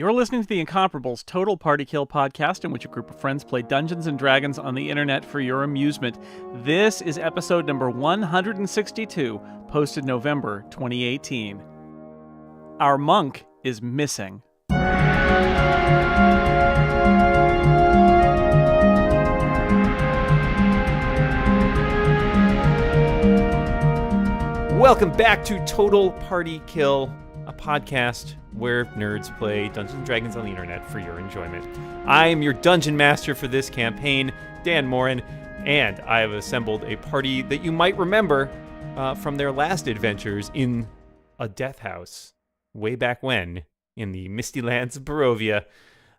You're listening to the Incomparables Total Party Kill podcast, in which a group of friends play Dungeons and Dragons on the internet for your amusement. This is episode number 162, posted November 2018. Our monk is missing. Welcome back to Total Party Kill, a podcast where nerds play Dungeons and Dragons on the internet for your enjoyment. I am your dungeon master for this campaign, Dan Morin, and I have assembled a party that you might remember from their last adventures in a death house way back when in the Misty Lands of Barovia.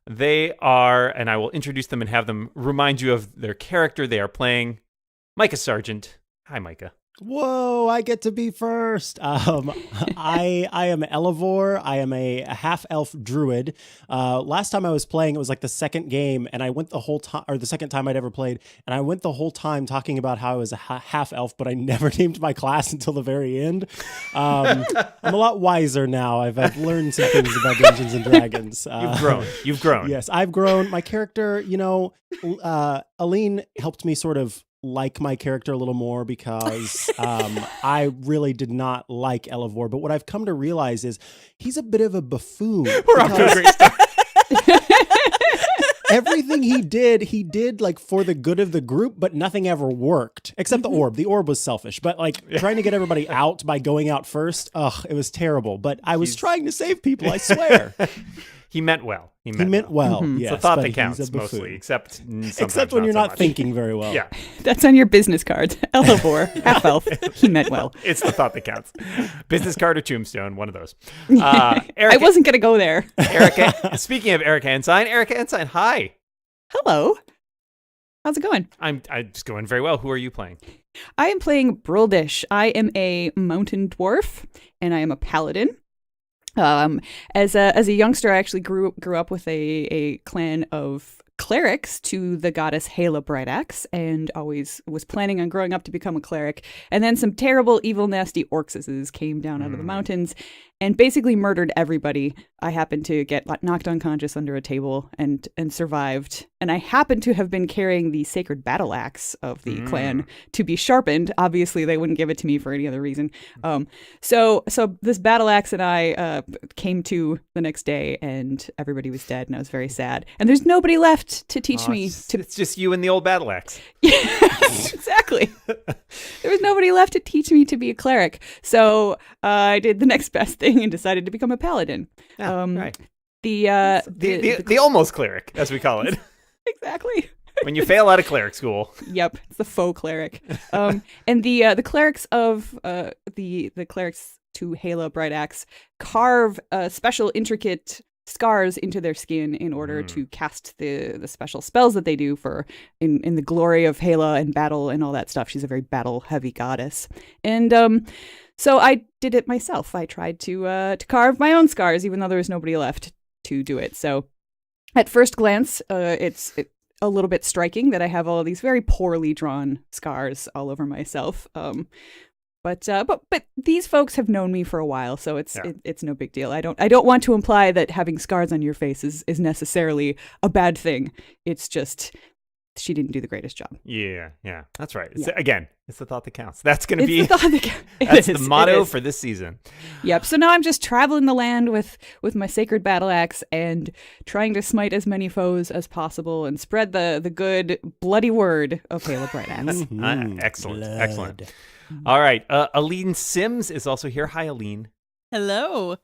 They are, and I will introduce them and have them remind you of their character they are playing. Micah Sargent. Hi, Micah. Whoa, I get to be first. I am Elevor. I am a half-elf druid. Last time I was playing, it was like the second game, and I went the whole time, or the second time I'd ever played, and I went the whole time talking about how I was a half-elf, but I never named my class until the very end. I'm a lot wiser now. I've learned some things about Dungeons and Dragons. You've grown. Yes, I've grown. My character, Aline helped me sort of like my character a little more because I really did not like Elevor. But what I've come to realize is he's a bit of a buffoon. We're off to a great start. Everything he did like for the good of the group, but nothing ever worked except the orb. The orb was selfish, but like trying to get everybody out by going out first, it was terrible. But I was trying to save people, I swear. He meant well. He meant well. It's Yes, a thought but that counts he's a buffoon. mostly, except when you're so not much. thinking very well. Yeah, That's on your business card. Elevor, half elf. He meant well. it's the thought that counts. Business card or tombstone, one of those. Erica, I wasn't going to go there. Erica. Speaking of Erica Ensign, hi. Hello. How's it going? I'm just going very well. Who are you playing? I am playing Brildish. I am a mountain dwarf, and I am a paladin. As a youngster, I actually grew up with a clan of clerics to the goddess Hela Brightaxe, and always was planning on growing up to become a cleric. And then some terrible, evil, nasty orcses came down out of the mountains and basically murdered everybody. I happened to get knocked unconscious under a table and survived. And I happened to have been carrying the sacred battle axe of the clan to be sharpened. Obviously, they wouldn't give it to me for any other reason. So this battle axe and I came to the next day, and everybody was dead, and I was very sad. And there's nobody left to teach me to. It's just you and the old battle axe. Yes, exactly. There was nobody left to teach me to be a cleric. So I did the next best thing and decided to become a paladin. Right. The almost cleric, as we call it. exactly. When you fail out of cleric school. Yep, it's the faux cleric. And the clerics of the clerics to Hela Brightaxe carve special intricate scars into their skin in order to cast the special spells that they do for in the glory of Hela and battle and all that stuff. She's a very battle heavy goddess. And so I did it myself. I tried to carve my own scars, even though there was nobody left to do it. So at first glance, it's a little bit striking that I have all of these very poorly drawn scars all over myself. But these folks have known me for a while, so it's no big deal. I don't want to imply that having scars on your face is necessarily a bad thing. It's just she didn't do the greatest job. Yeah, that's right. Again, it's the thought that counts. That's going to be that's the motto for this season. Yep. So now I'm just traveling the land with my sacred battle axe and trying to smite as many foes as possible and spread the good bloody word of Hela Brightaxe. Excellent. All right. Aline Sims is also here. Hi, Aline. Hello.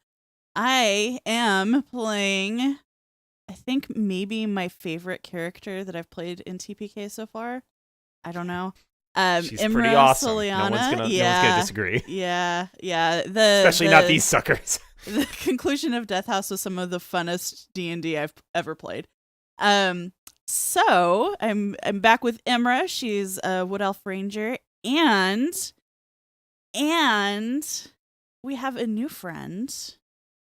I am playing, I think, maybe my favorite character that I've played in TPK so far. I don't know. She's Imra pretty awesome. Soliana. No one's gonna disagree. Yeah. Especially not these suckers. The conclusion of Death House was some of the funnest D&D I've ever played. So I'm back with Imra. She's a Wood Elf Ranger, and we have a new friend,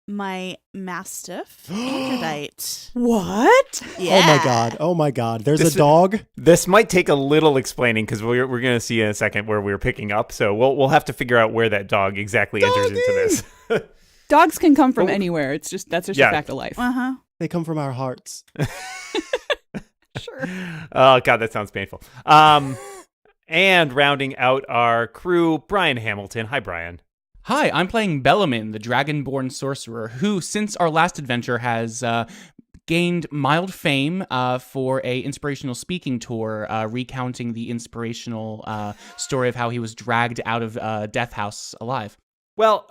my Mastiff, Androdite. What? Yeah. Oh my God. There's a dog. This might take a little explaining because we're going to see in a second where we're picking up. So we'll have to figure out where that dog exactly enters into this. Dogs can come from anywhere. That's just a fact of life. Uh-huh. They come from our hearts. Sure. Oh god, that sounds painful. And rounding out our crew, Brian Hamilton. Hi, Brian. Hi, I'm playing Bellamin, the Dragonborn sorcerer, who, since our last adventure, has gained mild fame for a inspirational speaking tour, recounting the inspirational story of how he was dragged out of Death House alive. Well,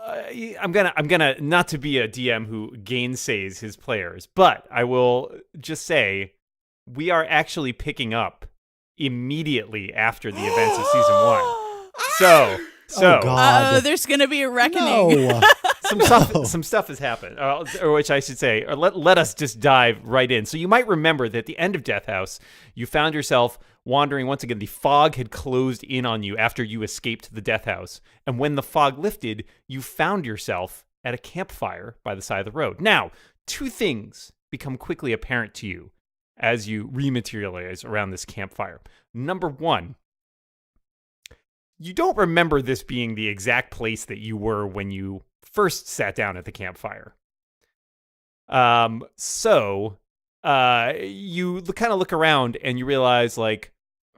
I'm gonna not to be a DM who gainsays his players, but I will just say we are actually picking up immediately after the events of season 1. So Oh, God. There's gonna be a reckoning. No. some stuff has happened, or which I should say, or let us just dive right in. So you might remember that at the end of Death House, you found yourself wandering once again. The fog had closed in on you after you escaped the Death House, and when the fog lifted, you found yourself at a campfire by the side of the road. Now, two things become quickly apparent to you as you rematerialize around this campfire. Number one, you don't remember this being the exact place that you were when you first sat down at the campfire. So you kind of look around and you realize, like,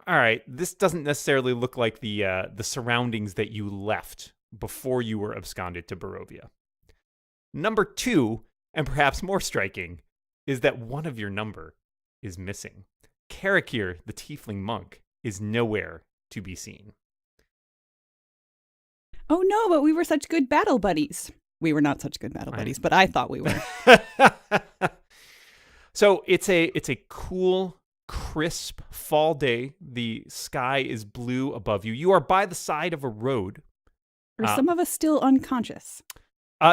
all right, this doesn't necessarily look like the surroundings that you left before you were absconded to Barovia. Number two, and perhaps more striking, is that one of your number is missing. Karakir, the tiefling monk, is nowhere to be seen. Oh no, but we were such good battle buddies. We were not such good battle buddies, but I thought we were. So it's a cool, crisp fall day. The sky is blue above you. You are by the side of a road. Are some of us still unconscious?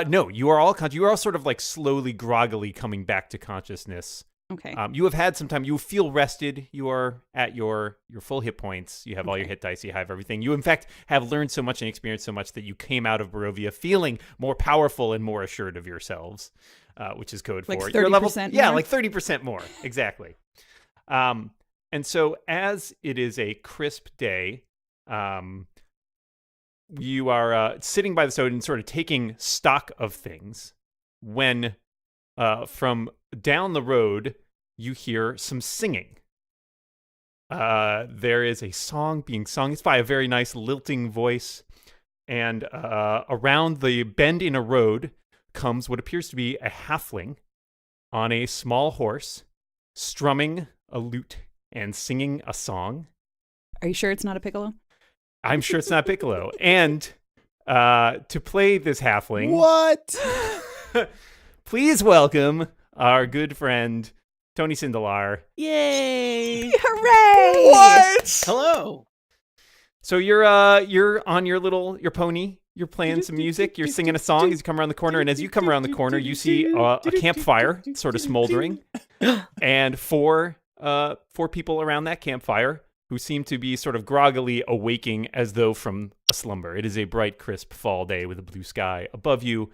No, you are all conscious. You are all sort of like slowly, groggily coming back to consciousness. Okay. You have had some time. You feel rested. You are at your full hit points. You have all your hit dice. You have everything. You, in fact, have learned so much and experienced so much that you came out of Barovia feeling more powerful and more assured of yourselves, which is code Like for 30% Yeah, more? like 30% more. Exactly. And so as it is a crisp day, you are sitting by the soda and sort of taking stock of things when from down the road, you hear some singing. There is a song being sung. It's by a very nice lilting voice. And around the bend in a road comes what appears to be a halfling on a small horse, strumming a lute and singing a song. Are you sure it's not a piccolo? I'm sure it's not Piccolo. And to play this halfling... What? Please welcome our good friend, Tony Sindelar. Yay! Hooray! What? Hello. So you're on your pony. You're playing some music. You're singing a song as you come around the corner. And as you come around the corner, you see a campfire sort of smoldering. And four people around that campfire who seem to be sort of groggily awaking as though from a slumber. It is a bright, crisp fall day with a blue sky above you.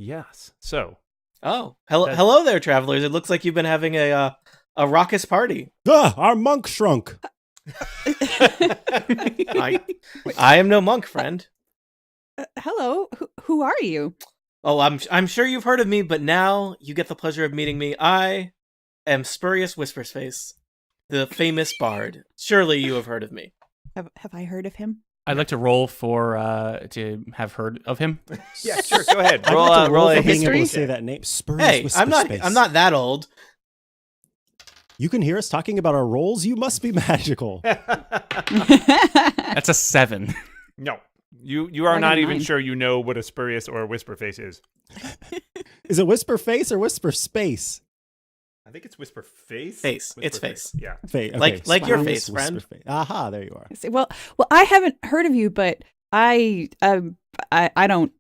Yes. So. Oh, hello there, travelers. It looks like you've been having a raucous party. Our monk shrunk. I am no monk, friend. Hello. Who are you? Oh, I'm sure you've heard of me, but now you get the pleasure of meeting me. I am Spurious Whisperspace, the famous bard. Surely you have heard of me. Have I heard of him? I'd like to roll for to have heard of him. Yeah, sure. Go ahead. I'd like to roll a for being able history. to say that name. Spurious Hey, Whisperspace. I'm not that old. You can hear us talking about our roles. You must be magical. That's a 7. No. You are I got not a even 9. sure you know what a spurious or a whisper face is. Is it Whisper Face or Whisper Space? I think it's whisper face. Face. Whisper It's face. Yeah. Like your Spurious face, friend. Whisper Face. Aha, there you are. I say, well, I haven't heard of you, but I don't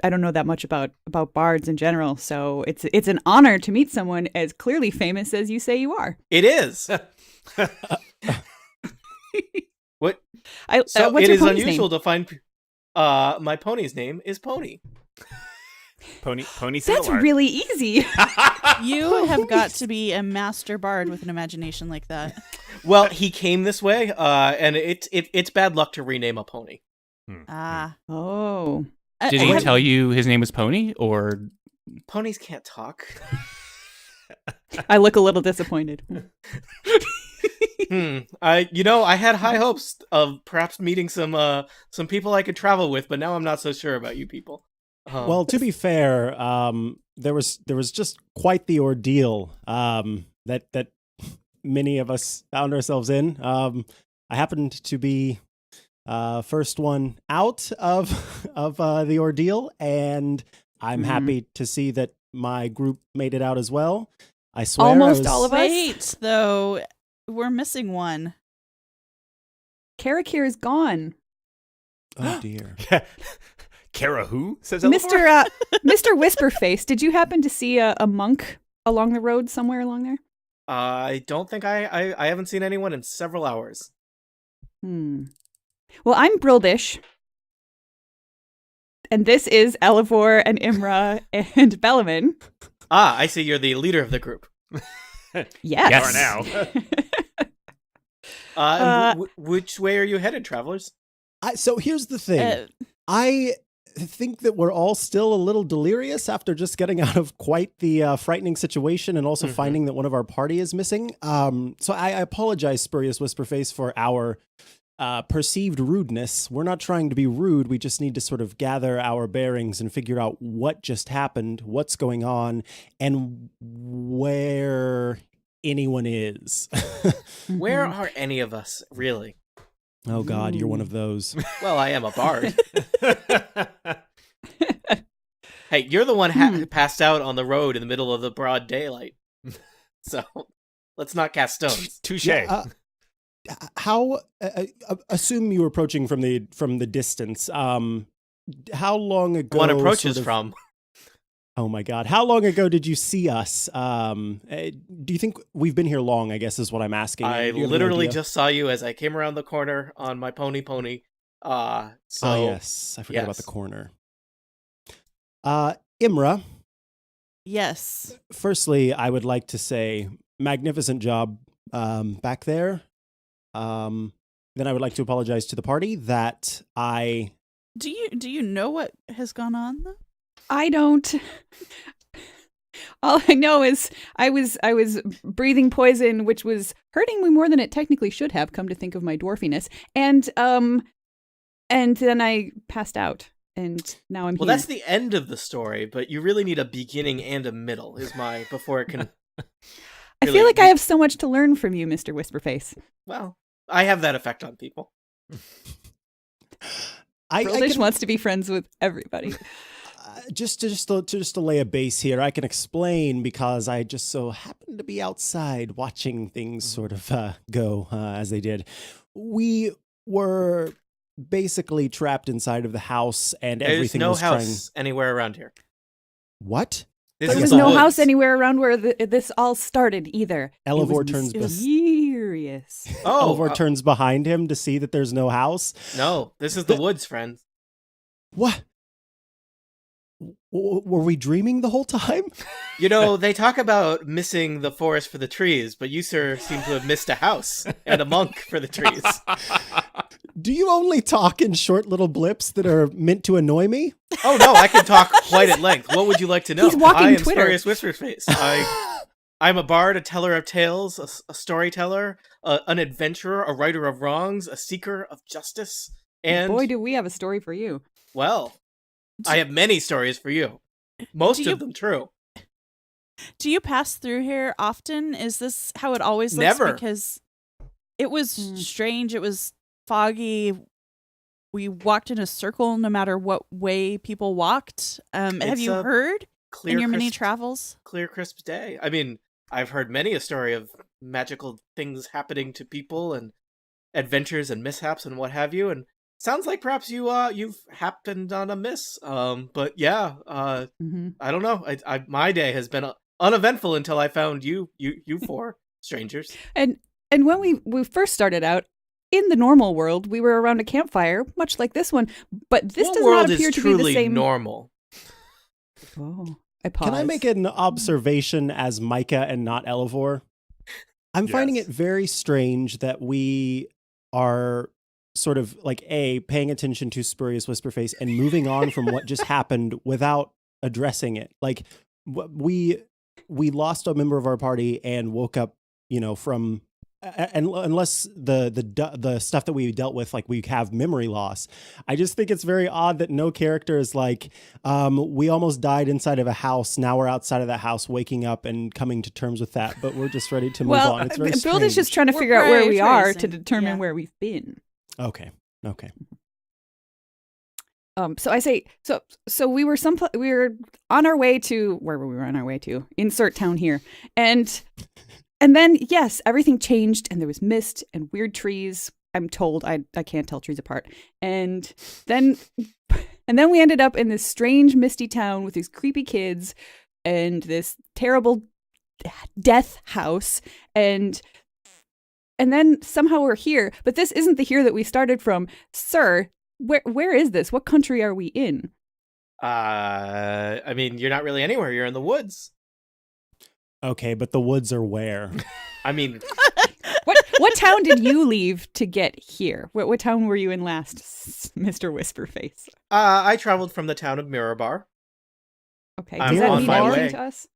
know that much about bards in general. So it's an honor to meet someone as clearly famous as you say you are. It is. What? So what's it your is pony's unusual name? to find. My pony's name is Pony. Pony That's Sindelar. really easy. You have got to be a master bard with an imagination like that. Well, he came this way, and it's bad luck to rename a pony. Ah. Oh. Did he tell you his name was Pony, or Ponies can't talk. I look a little disappointed. I had high hopes of perhaps meeting some people I could travel with, but now I'm not so sure about you people. Well, to be fair, there was just quite the ordeal that many of us found ourselves in. I happened to be first one out of the ordeal, and I'm happy to see that my group made it out as well. I swear, Almost all of us. Wait, though, we're missing one. Karakir is gone. Oh dear. Kara who? Says Elevor. Mr. Whisperface, did you happen to see a monk along the road somewhere along there? I don't think I haven't seen anyone in several hours. Well, I'm Brildish. And this is Elevor and Imra and Bellamin. Ah, I see you're the leader of the group. Yes. Are now. Which way are you headed, travelers? So here's the thing. I think that we're all still a little delirious after just getting out of quite the frightening situation and also finding that one of our party is missing. So I apologize, Spurious Whisperface, for our perceived rudeness. We're not trying to be rude. We just need to sort of gather our bearings and figure out what just happened, what's going on, and where anyone is. Where are any of us, really? Oh God, you're one of those. Well, I am a bard. Hey, you're the one passed out on the road in the middle of the broad daylight. So let's not cast stones. Touche. Yeah, how assume you were approaching from the distance. How long ago? One approaches from. Oh my God! How long ago did you see us? Do you think we've been here long? I guess is what I'm asking. I literally just saw you as I came around the corner on my pony. Yes, I forgot about the corner. Imra. Yes. Firstly, I would like to say magnificent job back there. Then I would like to apologize to the party that I. Do you know what has gone on though? I don't. All I know is I was breathing poison, which was hurting me more than it technically should have. Come to think of my dwarfiness, and then I passed out, and now I'm here. Well, that's the end of the story, but you really need a beginning and a middle. Before it can. I feel like I have so much to learn from you, Mr. Whisperface. Well, I have that effect on people. Brildish wants to be friends with everybody. Just to lay a base here, I can explain because I just so happened to be outside watching things sort of go as they did. We were basically trapped inside of the house, and everything was There's no house anywhere around here. What? There was no house anywhere around where this all started either. Elevor turns mysterious. Elevor turns behind him to see that there's no house. No, this is the woods, friend. What? Were we dreaming the whole time? You know, they talk about missing the forest for the trees, but you, sir, seem to have missed a house and a monk for the trees. Do you only talk in short little blips that are meant to annoy me? Oh, no, I can talk quite at length. What would you like to know? He's walking I am Twitter. Spurious Whisperface. I'm a bard, a teller of tales, a storyteller, an adventurer, a righter of wrongs, a seeker of justice, and... Boy, do we have a story for you. Well, I have many stories for you. Most of them true. Do you pass through here often? Is this how it always looks? Never. Because it was strange. It was foggy. We walked in a circle no matter what way people walked. Have you heard in your many travels? Clear, crisp day. I mean, I've heard many a story of magical things happening to people and adventures and mishaps and what have you, and sounds like perhaps you've happened on a miss. But yeah, I don't know. My day has been uneventful until I found you four strangers. And when we first started out in the normal world, we were around a campfire, much like this one. But this does not appear to be the same. Normal. Oh, I pause. Can I make an observation as Micah and not Elevor? I'm finding it very strange that we are sort of like paying attention to Spurious Whisperface and moving on from what just happened without addressing it. Like we we lost a member of our party and woke up, from and unless the stuff that we dealt with, like we have memory loss. I just think it's very odd that no character is like, we almost died inside of a house. Now we're outside of that house, waking up and coming to terms with that, but we're just ready to move on. It's very Build strange. is just trying to figure out where we are to determine where we've been. Okay. So I say, so we were on our way to, where were we on our way to? Insert town here. And then, yes, everything changed and there was mist and weird trees. I'm told I can't tell trees apart. And then we ended up in this strange misty town with these creepy kids and this terrible death house. And then somehow we're here, but this isn't the here that we started from. Sir, where is this? What country are we in? I mean, you're not really anywhere. You're in the woods. Okay, but the woods are where? I mean, what town did you leave to get here? What town were you in last, Mr. Whisperface? I traveled from the town of Mirabar. Okay, I'm does that on mean my anything way. to us?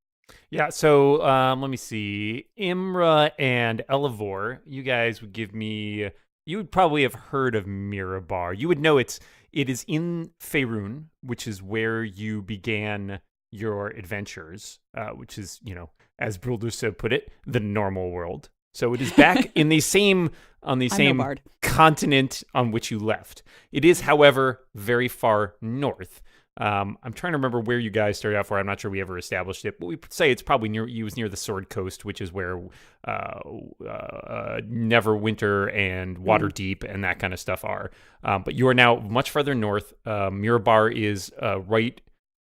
Yeah, so let me see. Imra and Elevor, you guys would give me... You would probably have heard of Mirabar. You would know it is in Faerun, which is where you began your adventures, which is, as Bruldusa put it, the normal world. So it is back in the same continent on which you left. It is, however, very far north. I'm trying to remember where you guys started out for. I'm not sure we ever established it, but we say it's probably near the Sword Coast, which is where Neverwinter and Waterdeep and that kind of stuff are. But you are now much further north. Mirabar is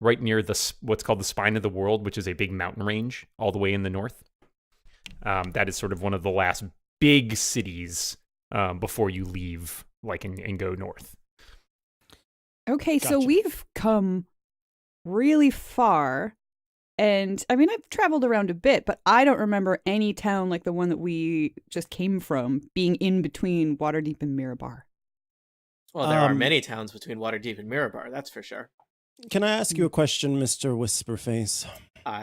right near what's called the Spine of the World, which is a big mountain range all the way in the north. That is sort of one of the last big cities before you leave, and go north. Okay, Gotcha. so we've come really far, and I mean, I've traveled around a bit, but I don't remember any town like the one that we just came from being in between Waterdeep and Mirabar. Well, there are many towns between Waterdeep and Mirabar, that's for sure. Can I ask you a question, Mr. Whisperface?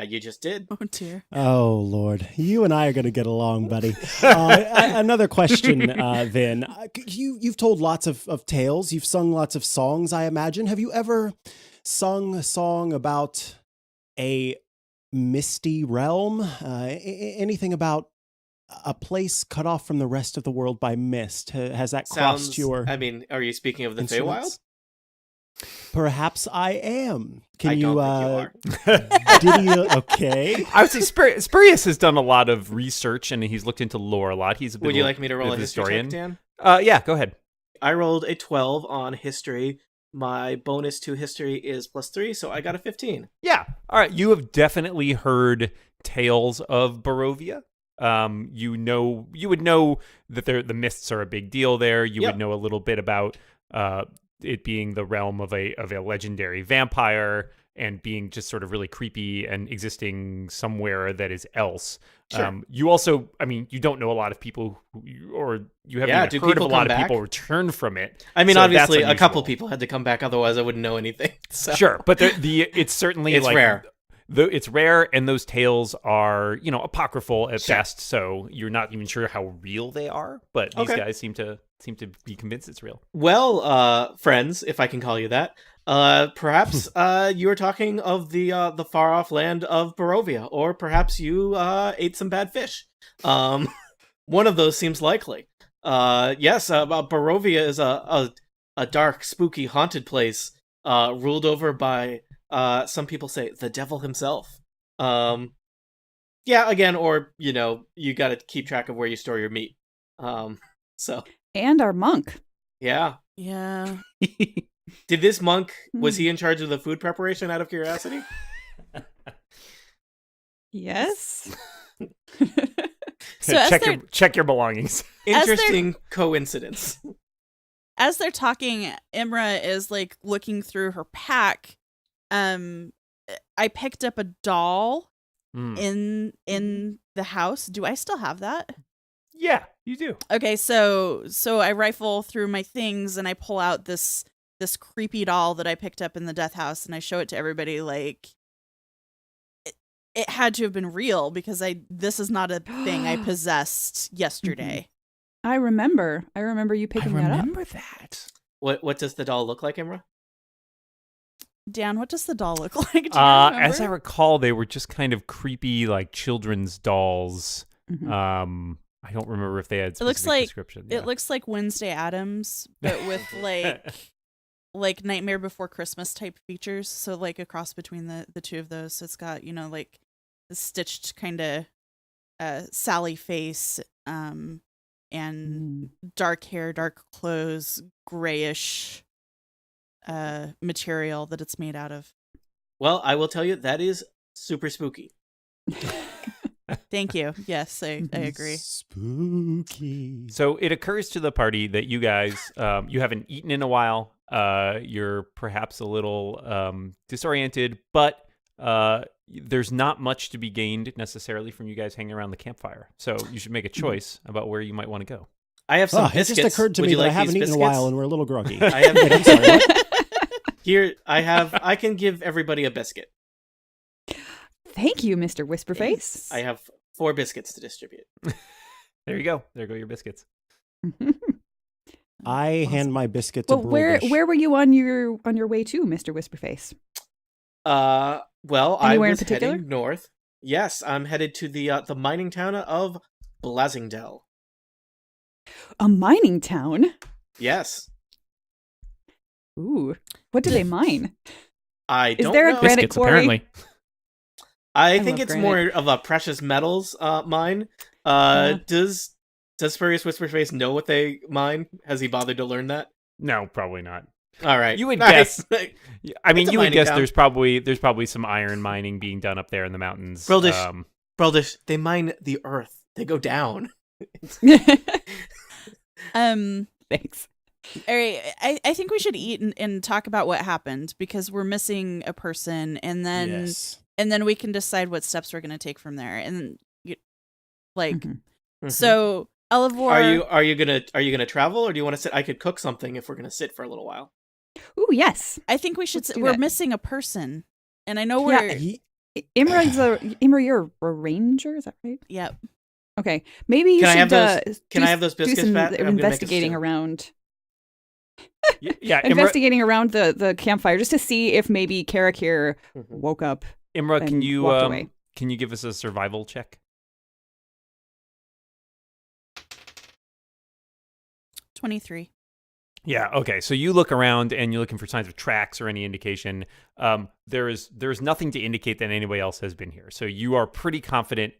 You just did. Oh dear. Oh, Lord. You and I are going to get along, buddy. Another question, then. You've told lots of tales. You've sung lots of songs, I imagine. Have you ever sung a song about a misty realm? Anything about a place cut off from the rest of the world by mist? Has that crossed your... I mean, are you speaking of the instruments? Feywild? Perhaps I am. I Can don't think you are. Did you? Okay. I would say Spurious has done a lot of research and he's looked into lore a lot. He's a bit Would you like me to roll a bit of history historian. check, Dan? Yeah, go ahead. I rolled a 12 on history. My bonus to history is +3, so I got a 15. Yeah. All right. You have definitely heard tales of Barovia. You would know that the mists are a big deal there. You would know a little bit about it being the realm of a legendary vampire and being just sort of really creepy and existing somewhere that is else. Sure. You also, I mean, you don't know a lot of people or you haven't Yeah, even do heard of a people lot come of back? people return from it. I mean, So obviously, that's a couple unusual. people had to come back, otherwise I wouldn't know anything. So. Sure, but it's certainly It's rare. It's rare, and those tales are, apocryphal at Sure. best. So you're not even sure how real they are. But these Okay. guys seem to be convinced it's real. Well, friends, if I can call you that, perhaps you were talking of the far off land of Barovia, or perhaps you ate some bad fish. One of those seems likely. Yes, Barovia is a dark, spooky, haunted place ruled over by some people say the devil himself. Yeah, again, or you got to keep track of where you store your meat. So. And our monk. Yeah. Yeah. Did this monk, was he in charge of the food preparation out of curiosity? Yes. So as check your belongings. Interesting coincidence. as they're talking, Imra is like looking through her pack. I picked up a doll in the house. Do I still have that? Yeah, you do. Okay, so I rifle through my things and I pull out this creepy doll that I picked up in the death house and I show it to everybody like it had to have been real because this is not a thing I possessed yesterday. I remember you picking that up. I remember that. What does the doll look like, Imra? Dan, what does the doll look like? Do you remember? As I recall, they were just kind of creepy, like children's dolls. I don't remember if they had specific description. It looks like Wednesday Addams, but with like Nightmare Before Christmas type features. So like a cross between the two of those. So it's got, like the stitched kind of Sally face, and dark hair, dark clothes, grayish material that it's made out of. Well, I will tell you that is super spooky. Thank you. Yes, I agree. Spooky. So it occurs to the party that you guys, you haven't eaten in a while. You're perhaps a little disoriented, but there's not much to be gained necessarily from you guys hanging around the campfire. So you should make a choice about where you might want to go. I have some It biscuits. just occurred to Would me you that like I haven't these eaten in a biscuits? while and we're a little groggy. I have. Wait, I'm sorry. What? Here, I can give everybody a biscuit. Thank you, Mr. Whisperface. I have 4 biscuits to distribute. There you go. There go your biscuits. I hand my biscuit to Well, where Bruldish. were you on your way to, Mr. Whisperface? Well, Anywhere I in was particular? heading north. Yes, I'm headed to the mining town of Blazingdell. A mining town? Yes. Ooh. What do they mine? I Is don't there a know. granite Biscuits, quarry? apparently. I I think love it's granite. more of a precious metals mine. Does Spurious Whisperface know what they mine? Has he bothered to learn that? No, probably not. All right. You would Nice. I mean, It's a you would mining guess town. there's probably some iron mining being done up there in the mountains. Bruldish. Bruldish, they mine the earth. They go down. Thanks. All right, I think we should eat and talk about what happened because we're missing a person, and then Yes. we can decide what steps we're going to take from there. And Mhm. so Elevor, Are you gonna travel, or do you want to sit? I could cook something if we're gonna sit for a little while. Ooh, yes. I think we should. Let's do We're that. missing a person, and I know we're. Imra, you're a ranger, is that right? Yep. Okay. Maybe you Can I should have those? Can I have those do biscuits some back? I'm gonna make a investigating stew. around Yeah, investigating around the campfire just to see if maybe Carrick here Mhm. woke up. Imra, and can you walked away. can you give us a survival check? 23. Yeah. Okay. So you look around and you're looking for signs of tracks or any indication. There's nothing to indicate that anybody else has been here. So you are pretty confident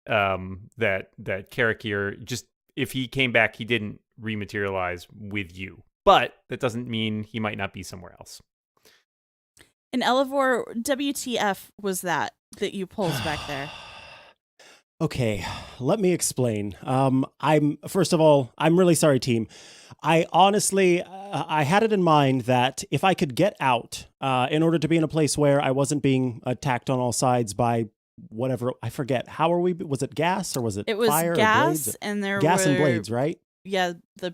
that Carrick here, just if he came back, he didn't rematerialize with you. But that doesn't mean he might not be somewhere else. And Elevor, WTF was that you pulled back there? Okay, let me explain. First of all, I'm really sorry, team. I honestly, I had it in mind that if I could get out, in order to be in a place where I wasn't being attacked on all sides by whatever, I forget. How are we? Was it gas or was it It was fire or gas, blades? and there Gas were and blades, right? Yeah, the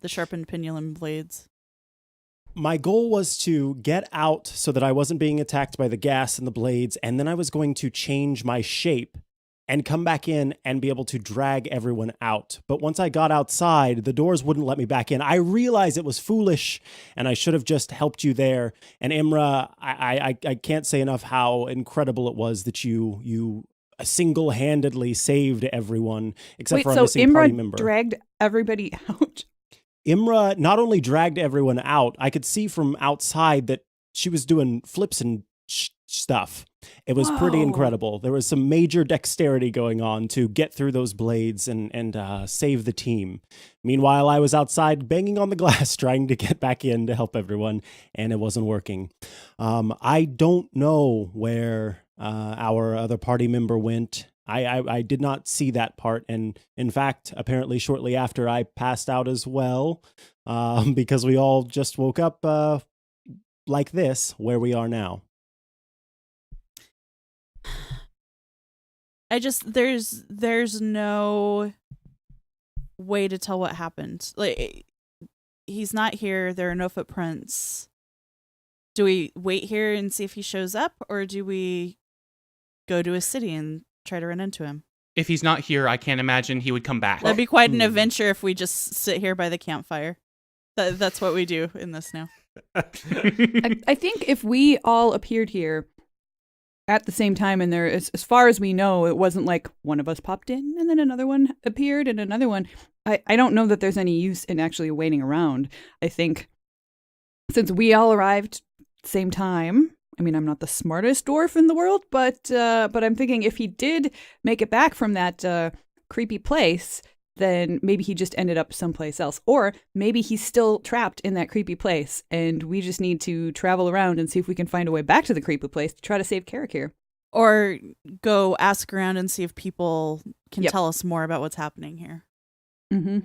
sharpened pendulum blades. My goal was to get out so that I wasn't being attacked by the gas and the blades, and then I was going to change my shape and come back in and be able to drag everyone out. But once I got outside, the doors wouldn't let me back in. I realized it was foolish, and I should have just helped you there. And Imra, I can't say enough how incredible it was that you single-handedly saved everyone, except Wait, for a so missing party Imra member. dragged everybody out? Imra not only dragged everyone out, I could see from outside that she was doing flips and stuff. It was pretty Whoa. incredible. There was some major dexterity going on to get through those blades and save the team. Meanwhile, I was outside banging on the glass trying to get back in to help everyone, and it wasn't working. I don't know where our other party member went. I did not see that part, and in fact, apparently shortly after, I passed out as well, because we all just woke up like this, where we are now. There's no way to tell what happened. Like, he's not here. There are no footprints. Do we wait here and see if he shows up, or do we go to his city and try to run into him. If he's not here, I can't imagine he would come back. That'd be quite an adventure if we just sit here by the campfire. That's what we do in this now. I think if we all appeared here at the same time, and there, as far as we know, it wasn't like one of us popped in and then another one appeared and another one. I don't know that there's any use in actually waiting around. I think since we all arrived same time, I mean, I'm not the smartest dwarf in the world, but I'm thinking if he did make it back from that creepy place, then maybe he just ended up someplace else. Or maybe he's still trapped in that creepy place, and we just need to travel around and see if we can find a way back to the creepy place to try to save Carrick here. Or go ask around and see if people can tell us more about what's happening here. Mm-hmm.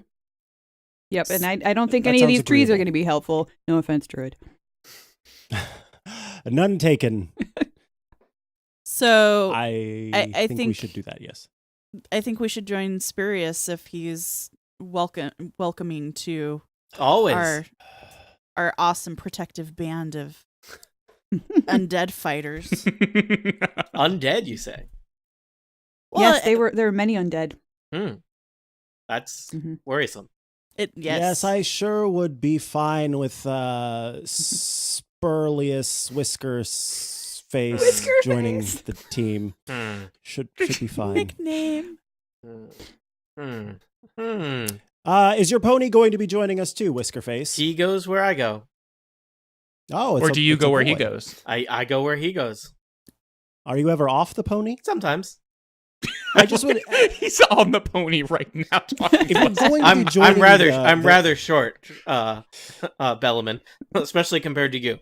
Yep, and I don't think That any of these sounds trees are agreeable. going to be helpful. No offense, Druid. None taken. So I think we think- should do that, yes. I think we should join Spurius if he's welcoming to Always. our awesome protective band of undead fighters. Undead, you say? Well, Yes, there were many undead. That's Mhm. worrisome. Yes. Yes, I sure would be fine with Spurlius Whiskers Face Whisker joining Face. the team. Should be fine. Nickname. Is your pony going to be joining us too, Whisker Face? He goes where I go. Oh, Or do you it's a go where he boy. goes? I go where he goes. Are you ever off the pony? Sometimes. I just would. He's on the pony right now. If you're going to be I'm joining rather the- rather short, Bellaman, especially compared to you.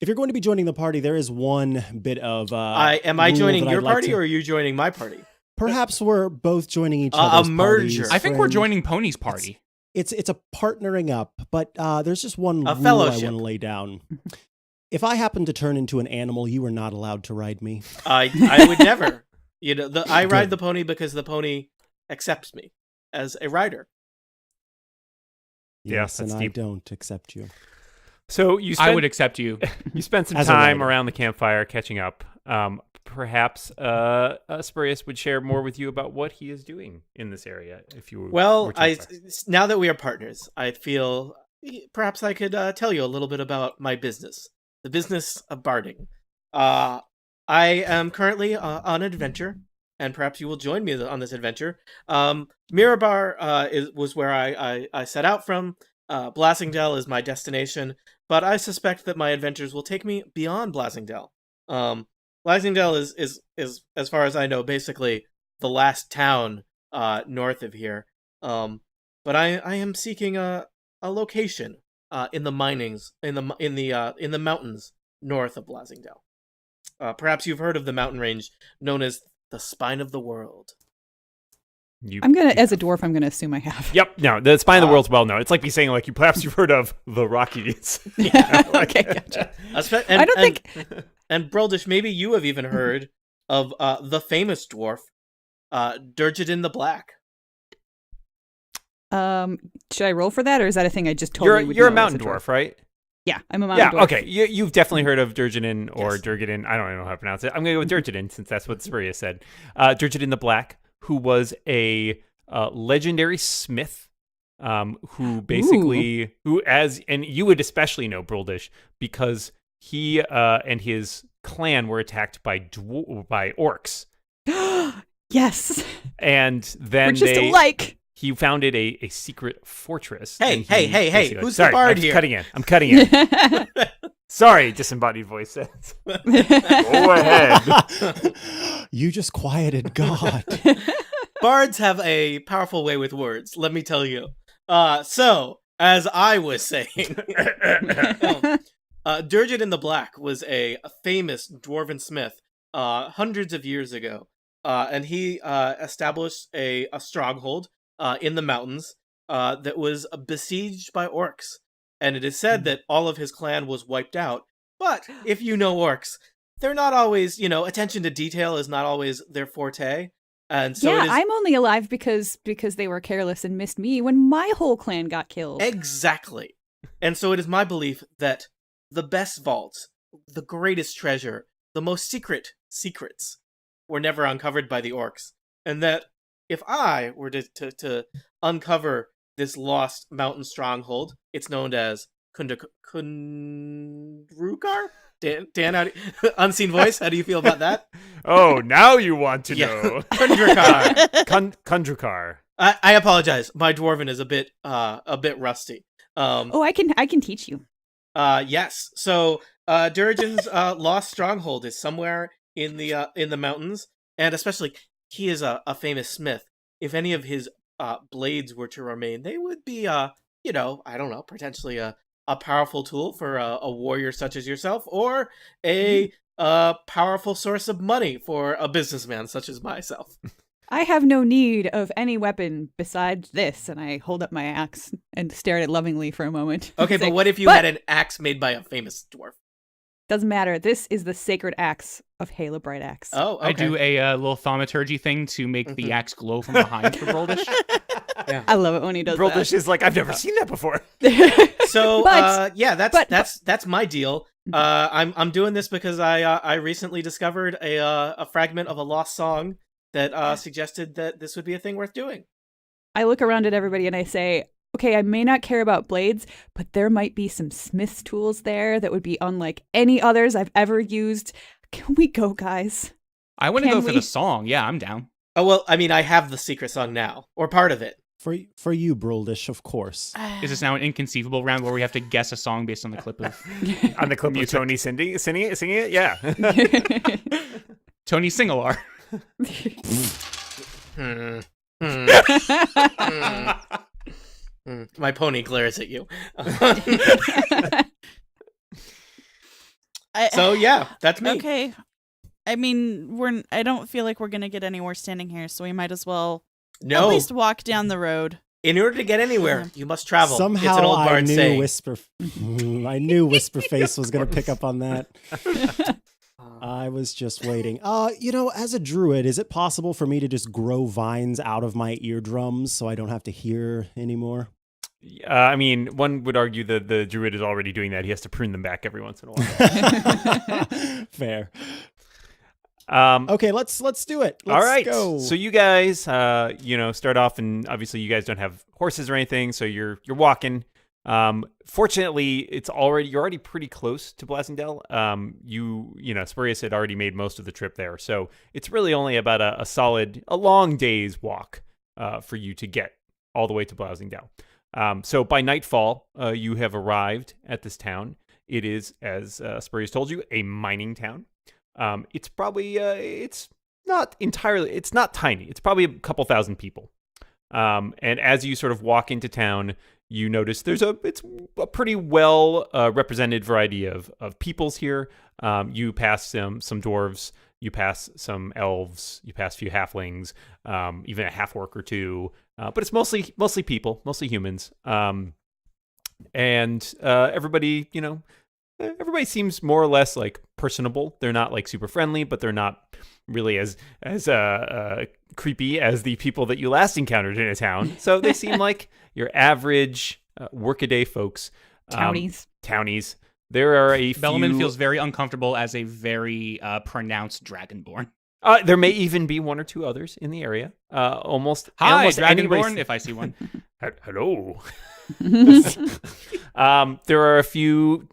If you're going to be joining the party, there is one bit of. Am I rule joining that your I'd like party to- or are you joining my party? Perhaps we're both joining each A other's merger. parties, I think we're friend. joining Pony's party. It's a partnering up, but there's just one A rule fellowship. I want to lay down. If I happen to turn into an animal, you are not allowed to ride me. I would never. You know, I ride the pony because the pony accepts me as a rider. Yeah, Yes, and that's I deep. don't accept you. So you spent, I would accept you. you spent some As a time rider. around the campfire catching up. Perhaps Spurius would share more with you about what he is doing in this area. If you Well, were to express. now that we are partners, I feel perhaps I could tell you a little bit about my business, the business of barding. I am currently on an adventure, and perhaps you will join me on this adventure. Mirabar was where I set out from. Blasingdale is my destination, but I suspect that my adventures will take me beyond Blasingdale. Blasingdale is as far as I know, basically the last town north of here. But I am seeking a location in the minings in the mountains north of Blasingdale. Perhaps you've heard of the mountain range known as the Spine of the World. As a dwarf, I'm gonna assume I have. Yep, no, the spine of the world's well known. It's like me saying, like, perhaps you've heard of the Rockies. Okay, gotcha. And, I don't think. And Broldish, maybe you have even heard of the famous dwarf, Durgadin the Black. Should I roll for that, or is that a thing I just totally would You're a know as mountain dwarf, right? Yeah, I'm a mountain Yeah, dwarf. okay. You've definitely heard of Durgadin or Yes. Durgadin. I don't even know how to pronounce it. I'm going to go with Durgadin since that's what Spurius said. Durgadin the Black, who was a legendary smith, who basically, and you would especially know Broldish because he and his clan were attacked by orcs. Yes, And then we're just alike. he founded a secret fortress. Hey, and hey, he hey, hey, basically- who's the sorry, bard I'm here? I'm cutting in. Sorry, disembodied voice says. Go ahead. You just quieted God. Bards have a powerful way with words, let me tell you. So, as I was saying, Durgadin the Black was a famous dwarven smith hundreds of years ago. And he established a stronghold in the mountains that was besieged by orcs. And it is said that all of his clan was wiped out. But if you know orcs, they're not always, attention to detail is not always their forte. And so yeah, it is I'm only alive because they were careless and missed me when my whole clan got killed. exactly. And so it is my belief that the best vaults, the greatest treasure, the most secret secrets were never uncovered by the orcs, and that if I were to uncover this lost mountain stronghold, it's known as Kundrukar? Dan, how unseen voice, how do you feel about that? Oh, now you want to know. Kundrukar. Kundrukar. I apologize. My dwarven is a bit rusty. I can teach you. Yes. So Durgan's lost stronghold is somewhere in the mountains, and especially he is a famous smith. If any of his blades were to remain, they would be I don't know, potentially a powerful tool for a warrior such as yourself, or a powerful source of money for a businessman such as myself. I have no need of any weapon besides this, and I hold up my axe and stare at it lovingly for a moment. Okay, but what if you had an axe made by a famous dwarf? Doesn't matter. This is the sacred axe of Hala Brightaxe. Oh, okay. I do a little thaumaturgy thing to make the axe glow from behind for Broldish. Yeah. I love it when he does Broldish is like, I've never seen that before. So But- that's my deal. I'm doing this because I recently discovered a fragment of a lost song that suggested that this would be a thing worth doing. I look around at everybody and I say, okay, I may not care about blades, but there might be some smith's tools there that would be unlike any others I've ever used. Can we go, guys? I want to Can go for we? the song. Yeah, I'm down. Oh, well, I mean, I have the secret song now, or part of it. For you, Broldish, of course. Is this now an inconceivable round where we have to guess a song based on the clip of On the clip of Tony singing it? Yeah. Tony Singalar? My pony glares at you. So yeah, that's me. Okay. I mean, I don't feel like we're gonna get anywhere standing here, so we might as well at No, least walk down the road. in order to get anywhere, you must travel. Somehow it's an old I bard knew saying. I knew Whisperface was going to pick up on that. I was just waiting. As a druid, is it possible for me to just grow vines out of my eardrums so I don't have to hear anymore? I mean, one would argue that the druid is already doing that. He has to prune them back every once in a while. Fair. Um, Okay, let's do it. all Let's right. go. So you guys, start off, and obviously you guys don't have horses or anything, so you're walking. Fortunately, you're already pretty close to Blasingdale. Spurious had already made most of the trip there, so it's really only about a long day's walk for you to get all the way to Blasingdale. So by nightfall, you have arrived at this town. It is, as Spurious told you, a mining town. It's probably it's not tiny. It's probably a couple thousand people. And as you sort of walk into town, you notice it's a pretty well represented variety of peoples here. You pass some dwarves, you pass some elves, you pass a few halflings, even a half orc or two. But it's mostly people, mostly humans. And everybody, everybody seems more or less like personable. They're not like super friendly, but they're not really as creepy as the people that you last encountered in a town. So they seem like your average workaday folks. Townies. There are a few... Bellaman feels very uncomfortable as a very pronounced Dragonborn. There may even be one or two others in the area. Almost Hi, any Dragonborn, race- if I see one. Hello. There are a few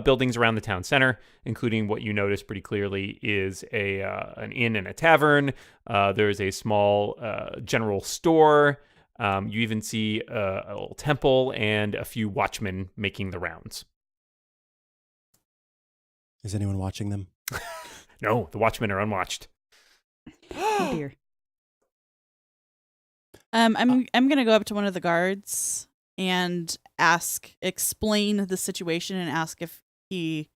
buildings around the town center, including what you notice pretty clearly is an inn and a tavern. There's a small general store. You even see a little temple and a few watchmen making the rounds. Is anyone watching them? No, the watchmen are unwatched. Oh dear. I'm gonna go up to one of the guards and explain the situation, and ask if he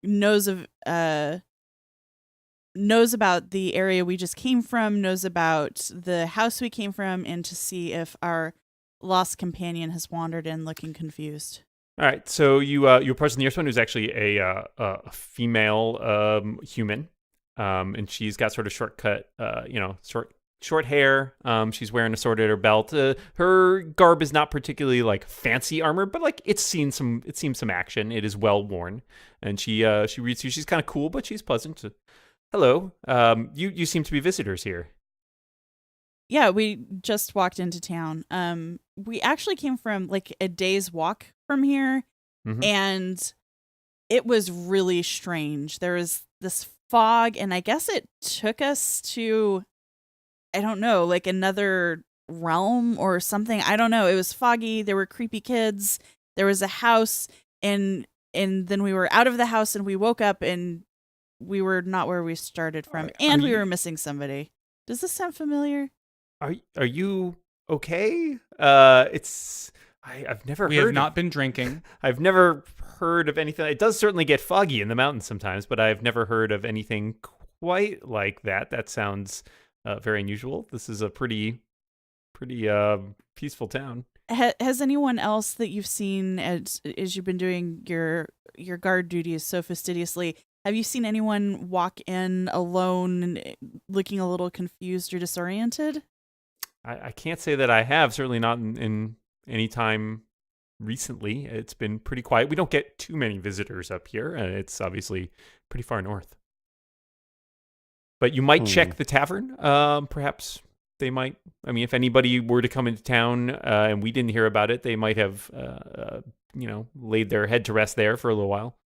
knows about the area we just came from, knows about the house we came from, and to see if our lost companion has wandered in looking confused. All right, so you approach the nearest one, who's actually a female human, and she's got sort of short short hair. She's wearing a sword at her belt. Her garb is not particularly like fancy armor, but like it's seen some action. It is well worn, and she reads you. She's kind of cool, but she's pleasant. Hello. You seem to be visitors here. Yeah, we just walked into town. We actually came from like a day's walk from here, and it was really strange. There was this fog, and I guess it took us to, I don't know, like another realm or something. I don't know. It was foggy. There were creepy kids. There was a house, and then we were out of the house, and we woke up, and we were not where we started from, and we were missing somebody. Does this sound familiar? Are you okay? I've never. We have not been drinking. I've never heard of anything. It does certainly get foggy in the mountains sometimes, but I've never heard of anything quite like that. That sounds very unusual. This is a pretty peaceful town. Has anyone else that you've seen as you've been doing your guard duties so fastidiously? Have you seen anyone walk in alone and looking a little confused or disoriented? I can't say that I have. Certainly not in any time recently. It's been pretty quiet. We don't get too many visitors up here. It's obviously pretty far north. But you might check the tavern. Perhaps they might. I mean, if anybody were to come into town and we didn't hear about it, they might have, laid their head to rest there for a little while.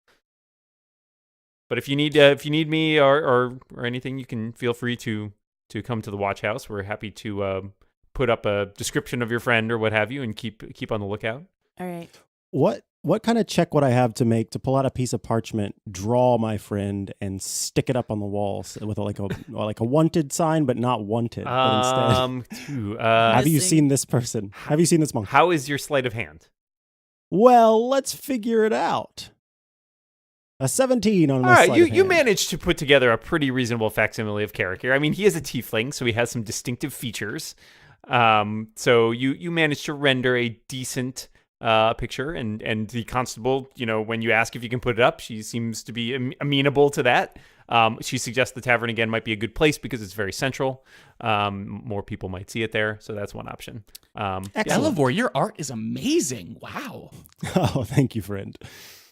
But if you need me or anything, you can feel free to come to the watch house. We're happy to put up a description of your friend or what have you, and keep on the lookout. All right. What kind of check would I have to make to pull out a piece of parchment, draw my friend, and stick it up on the walls with like a wanted sign, but not wanted? But instead, have you seen this person? Have you seen this monk? How is your sleight of hand? Well, let's figure it out. A 17 on my All right, sleight of hand. you managed to put together a pretty reasonable facsimile of Carrick here. I mean, he is a tiefling, so he has some distinctive features. So you managed to render a decent picture, and the constable, when you ask if you can put it up, she seems to be amenable to that. She suggests the tavern again might be a good place because it's very central. More people might see it there, so that's one option. Elevor, your art is amazing. Wow. Oh, thank you, friend.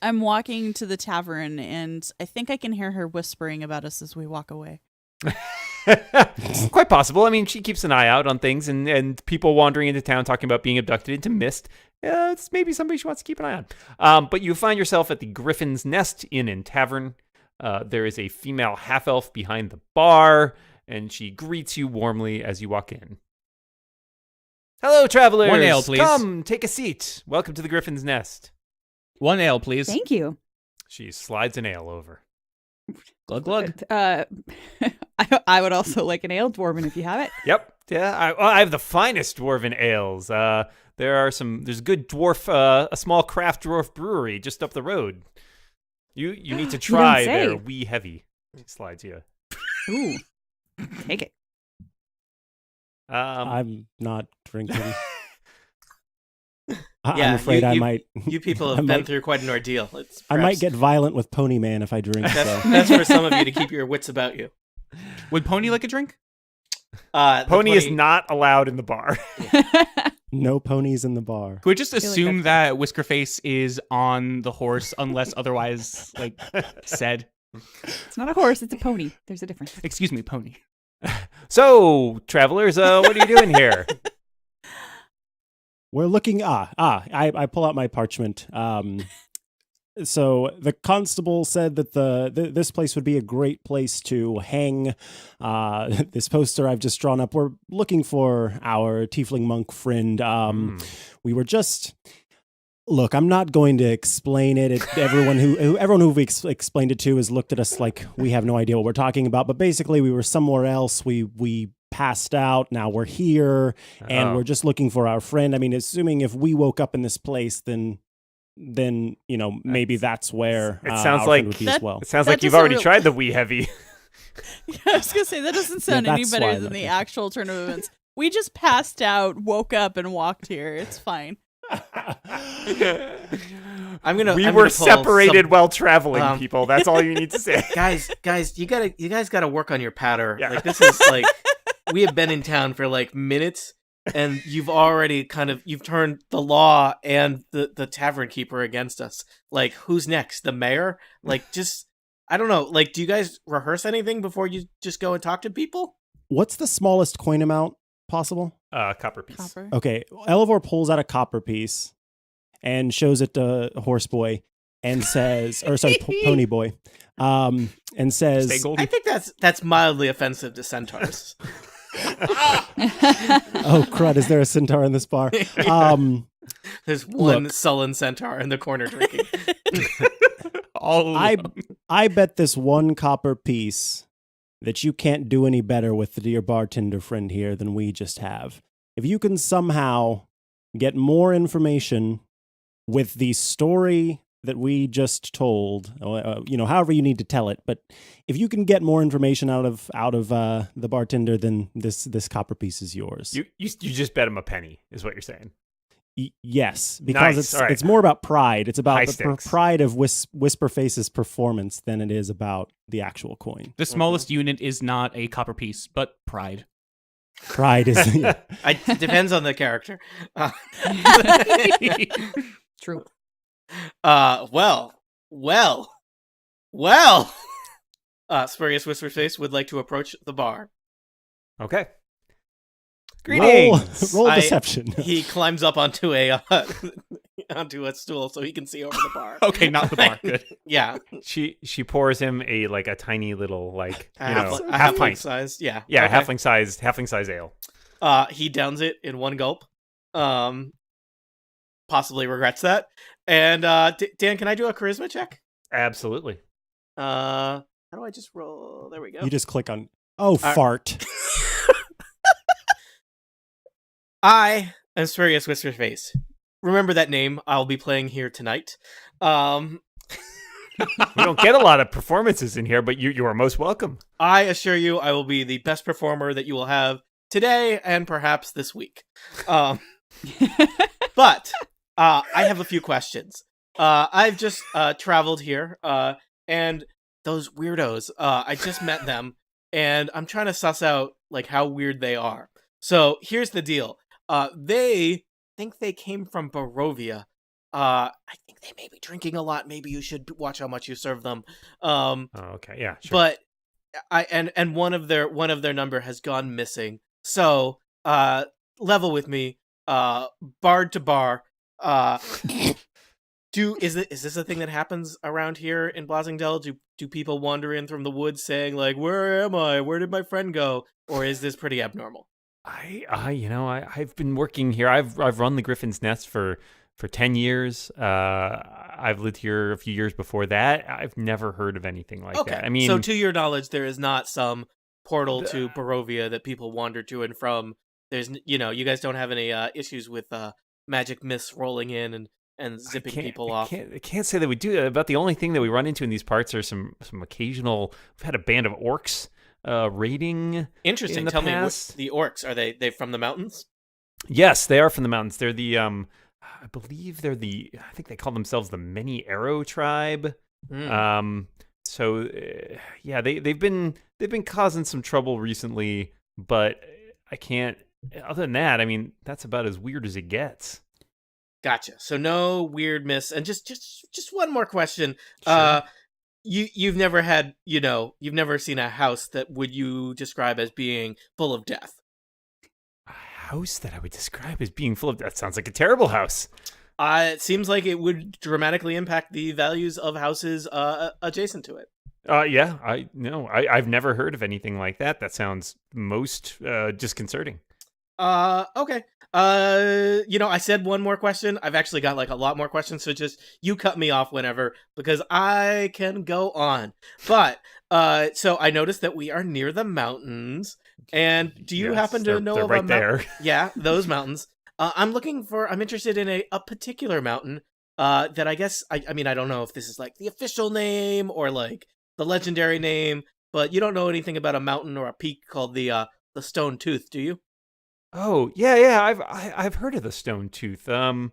I'm walking to the tavern, and I think I can hear her whispering about us as we walk away. Quite possible. I mean, she keeps an eye out on things, and people wandering into town talking about being abducted into mist. It's maybe somebody she wants to keep an eye on. But you find yourself at the Griffin's Nest Inn and Tavern. There is a female half-elf behind the bar, and she greets you warmly as you walk in. Hello, travelers. 1 ale, please. Come, take a seat. Welcome to the Griffin's Nest. 1 ale, please. Thank you. She slides an ale over. Glug, glug. I would also like an ale, Dwarven, if you have it. Yep. Yeah, I have the finest dwarven ales. There's a good dwarf, a small craft dwarf brewery just up the road. You need to try their wee heavy. She slides you. Ooh, take it. I'm not drinking. Yeah, I'm afraid I might. You people have been through quite an ordeal. I might get violent with Pony Man if I drink. That's for some of you to keep your wits about you. Would Pony like a drink? Pony is not allowed in the bar. No ponies in the bar. Could we just assume that Whiskerface is on the horse unless otherwise said? It's not a horse, it's a pony. There's a difference. Excuse me, Pony. So, travelers, what are you doing here? We're looking. I pull out my parchment. So the constable said that this place would be a great place to hang this poster I've just drawn up. We're looking for our tiefling monk friend. We were just. Look, I'm not going to explain it. Everyone who we've explained it to has looked at us like we have no idea what we're talking about. But basically, we were somewhere else. We passed out. Now we're here, and we're just looking for our friend. I mean, assuming if we woke up in this place, then maybe that's where it sounds like would be as well. It sounds like you've already tried the wee heavy. Yeah, I was gonna say that doesn't sound any better than the actual turn of events. We just passed out, woke up, and walked here. It's fine. We were separated while traveling, people. That's all you need to say. Guys, you guys gotta work on your patter. Yeah. Like this is like we have been in town for like minutes, and you've already you've turned the law and the tavern keeper against us. Like, who's next? The mayor? Like, just, I don't know. Like, do you guys rehearse anything before you just go and talk to people? What's the smallest coin amount possible? Copper piece. Copper. Okay, Elevor pulls out a copper piece and shows it to Horse Boy and says, or sorry, Pony Boy, and says, Stay golden. I think that's mildly offensive to centaurs. "Oh crud, is there a centaur in this bar?" There's one Look. sullen centaur in the corner drinking. All I bet this one copper piece that you can't do any better with your bartender friend here than we just have. If you can somehow get more information with the story that we just told, however you need to tell it, but if you can get more information out of the bartender, then this copper piece is yours. You just bet him a penny, is what you're saying. Yes, because Nice. All right. it's more about pride. It's about High the stakes. pride of Whisperface's performance than it is about the actual coin. the smallest unit is not a copper piece, but pride. Pride is It depends on the character. True. Well. Spurious Whisperface would like to approach the bar. Okay. roll, Greetings. roll deception. He climbs up onto a stool so he can see over the bar. Okay, not the bar. Good. Yeah, She pours him a tiny little a half halfling pint. size. Yeah, Yeah, okay. halfling size ale. He downs it in one gulp. Possibly regrets that. And Dan, can I do a charisma check? Absolutely. How do I just roll? There we go. You just click on fart. I am Spurious Whisperface. Remember that name I'll be playing here tonight. We don't get a lot of performances in here, but you are most welcome. I assure you I will be the best performer that you will have today and perhaps this week. But I have a few questions. I've just traveled here, and those weirdos, I just met them, and I'm trying to suss out like how weird they are. So here's the deal. They think they came from Barovia. I think they may be drinking a lot. Maybe you should watch how much you serve them. Okay, yeah, sure. But and one of their number has gone missing. So level with me, bard to bar. Is this a thing that happens around here in Blasingdell? Do people wander in from the woods saying like, "Where am I? Where did my friend go?" Or is this pretty abnormal? I've been working here. I've run the Griffin's Nest for 10 years. I've lived here a few years before that. I've never heard of anything like that. I mean, so to your knowledge, there is not some portal to Barovia that people wander to and from. There's, you guys don't have any issues with magic mists rolling in and zipping people off. I can't say that we do. About the only thing that we run into in these parts are some occasional. We've had a band of orcs raiding. Interesting. In the Tell past. me, the orcs, are they from the mountains? Yes, they are from the mountains. They're the I believe I think they call themselves the Many Arrow tribe. So yeah, they've been causing some trouble recently, but I can't. Other than that, I mean, that's about as weird as it gets. Gotcha. So no weird myths, and just one more question. Sure. You've never had, you've never seen a house that would you describe as being full of death? A house that I would describe as being full of death sounds like a terrible house. It seems like it would dramatically impact the values of houses adjacent to it. Yeah, I've never heard of anything like that. That sounds most disconcerting. Okay. I said one more question. I've actually got like a lot more questions, so just you cut me off whenever because I can go on. But so I noticed that we are near the mountains, and do you happen to know they're of right a there? Yeah, those mountains. I'm interested in a particular mountain that I guess I mean I don't know if this is like the official name or like the legendary name, but you don't know anything about a mountain or a peak called the Stone Tooth, do you? Oh, yeah, I've heard of the Stone Tooth. I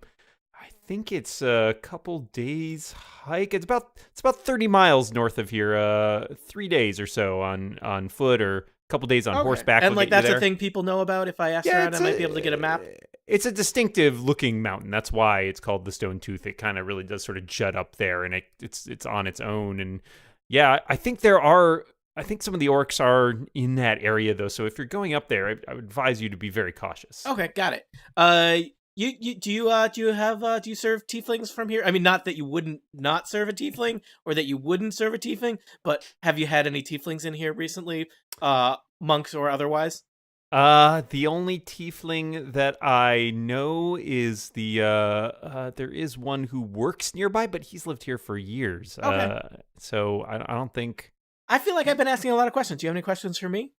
think it's a couple days hike. It's about 30 miles north of here. 3 days or so on foot or couple days on horseback. And will like get you that's a there. thing people know about. If I ask around, I might be able to get a map. It's a distinctive looking mountain. That's why it's called the Stone Tooth. It kind of really does sort of jut up there, and it's on its own. And yeah, I think some of the orcs are in that area though. So if you're going up there, I would advise you to be very cautious. Okay, got it. Do you serve tieflings from here? I mean, not that you wouldn't not serve a tiefling, or that you wouldn't serve a tiefling, but have you had any tieflings in here recently, monks or otherwise? The only tiefling that I know is there is one who works nearby, but he's lived here for years. Okay. So I don't think. I feel like I've been asking a lot of questions. Do you have any questions for me?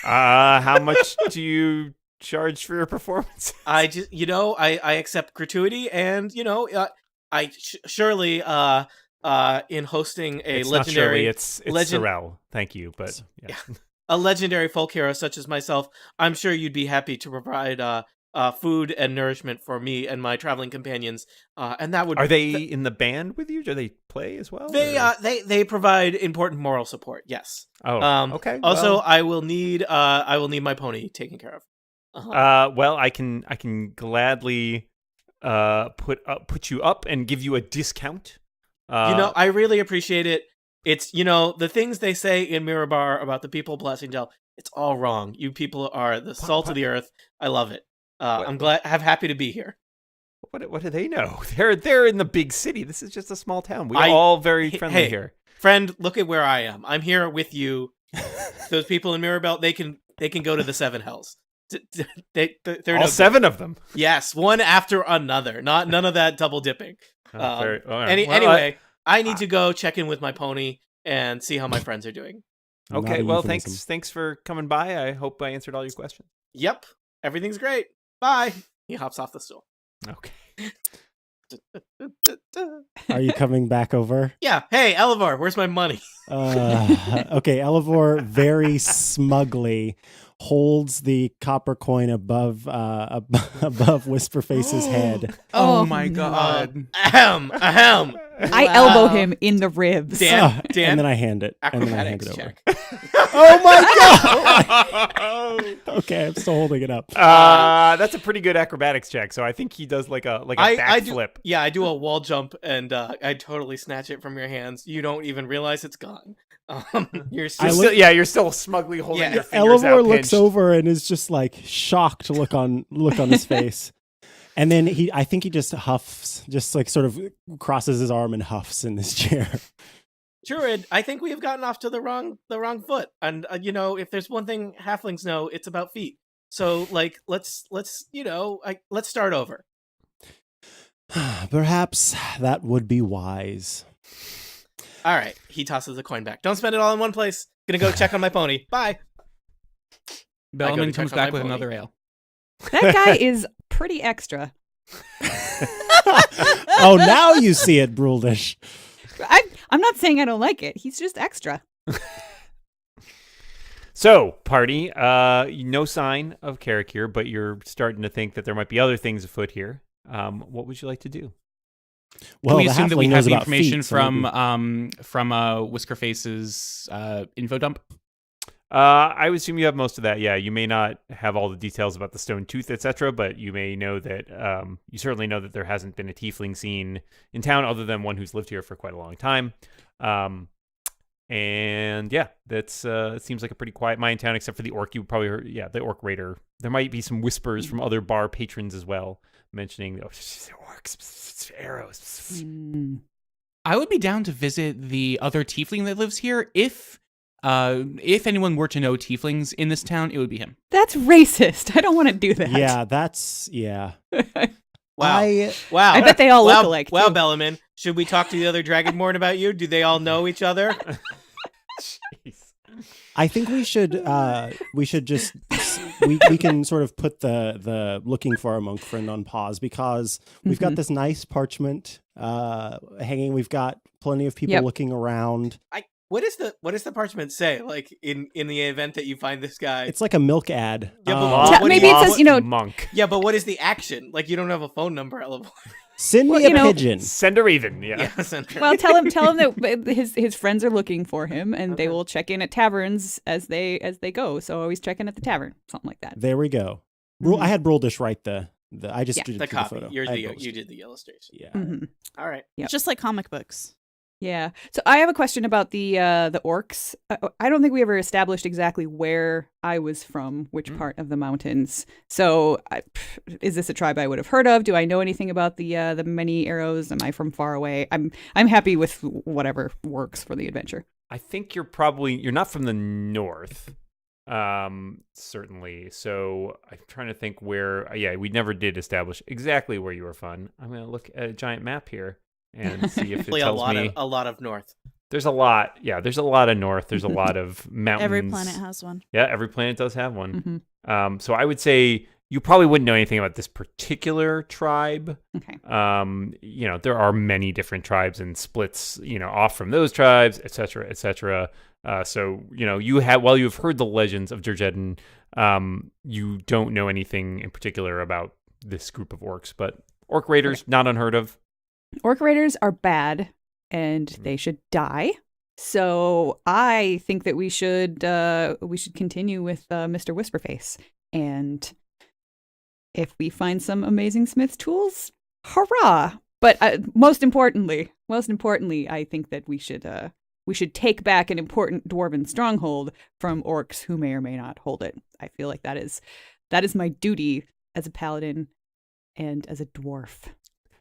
How much do you charge for your performance? I just, I accept gratuity, and surely in hosting a It's legendary, not Shirley, it's legend- Sorrel. Thank you, but yeah. a legendary folk hero such as myself, I'm sure you'd be happy to provide food and nourishment for me and my traveling companions. And that would Are they in the band with you? Do they play as well? They provide important moral support. Yes. Oh, okay. Also, well, I will need my pony taken care of. well, I can gladly put you up and give you a discount. I really appreciate it. It's, the things they say in Mirabar about the people of Blasingdale, it's all wrong. You people are the salt of the earth. I love it. I'm happy to be here. What do they know? They're in the big city. This is just a small town. We're all very friendly here. Friend, look at where I am. I'm here with you. Those people in Mirabel, they can go to the seven hells. All seven of them. Yes, one after another. None of that double dipping. Anyway, I need to go check in with my pony and see how my friends are doing. Okay, well, thanks for coming by. I hope I answered all your questions. Yep, everything's great. Bye. He hops off the stool. Okay. Are you coming back over? Yeah. Hey, Elevor, where's my money? Okay, Elevor very smugly holds the copper coin above Whisperface's head. Oh my god. Ahem. I elbow him in the ribs. Dan, and then I hand it. And then I hand acrobatics it over. check. Oh my god! Okay, I'm still holding it up. That's a pretty good acrobatics check. So I think he does like a backflip. I do a wall jump, and I totally snatch it from your hands. You don't even realize it's gone. You're still smugly holding your fingers out. Elevor looks over and is just like shocked look on his face. And then I think he just huffs, just like sort of crosses his arm and huffs in his chair. Druid, I think we have gotten off to the wrong foot. And if there's one thing halflings know, it's about feet. So let's start over. Perhaps that would be wise. All right, he tosses the coin back. Don't spend it all in one place. Gonna go check on my pony. Bye. Bellman comes back with another ale. That guy is pretty extra. Oh, now you see it, Bruldish. I'm not saying I don't like it. He's just extra. So, party, no sign of Carrick here, but you're starting to think that there might be other things afoot here. What would you like to do? Well, Can we assume that we have the about information feet, so from Whiskerface's info dump? I would assume you have most of that. Yeah, you may not have all the details about the Stone Tooth, etc., but you may know that you certainly know that there hasn't been a tiefling seen in town other than one who's lived here for quite a long time. And yeah, that's it seems like a pretty quiet mine town, except for the orc. You probably heard, the orc raider. There might be some whispers from other bar patrons as well, mentioning orcs, arrows. I would be down to visit the other tiefling that lives here. If anyone were to know tieflings in this town, it would be him. That's racist. I don't want to do that. Yeah. Wow. I bet they all look alike. Wow, too. Bellaman. Should we talk to the other Dragonborn about you? Do they all know each other? I think we should just we can sort of put the looking for our monk friend on pause, because we've got this nice parchment hanging. We've got plenty of people looking around. What does the parchment say? Like in the event that you find this guy, It's like a milk ad. Yeah, but maybe it says, monk. Yeah, but what is the action? Like, you don't have a phone number, Elevor. Send me a pigeon. Send her even. Yeah. Well, tell him that his friends are looking for him, and they will check in at taverns as they go. So always check in at the tavern, something like that. There we go. I had Bruldish write the I just did the the copy. photo. You did the illustration. Yeah. Mm-hmm. All right. Yep. Just like comic books. Yeah. So I have a question about the orcs. I don't think we ever established exactly where I was from, which part of the mountains. So is this a tribe I would have heard of? Do I know anything about the many arrows? Am I from far away? I'm happy with whatever works for the adventure. I think you're not from the north. Certainly. So I'm trying to think where. Yeah, we never did establish exactly where you were from. I'm going to look at a giant map here and see if it tells me. A lot of north. There's a lot. Yeah, there's a lot of north. There's a lot of mountains. Every planet has one. Yeah, every planet does have one. Mm-hmm. So I would say you probably wouldn't know anything about this particular tribe. Okay. There are many different tribes and splits, off from those tribes, et cetera, et cetera. So while you've heard the legends of Durgeddon, you don't know anything in particular about this group of orcs, but orc raiders, not unheard of. Orc raiders are bad, and they should die. So I think that we should continue with Mr. Whisperface, and if we find some amazing smith tools, hurrah! But most importantly, I think that we should take back an important dwarven stronghold from orcs who may or may not hold it. I feel like that is my duty as a paladin and as a dwarf.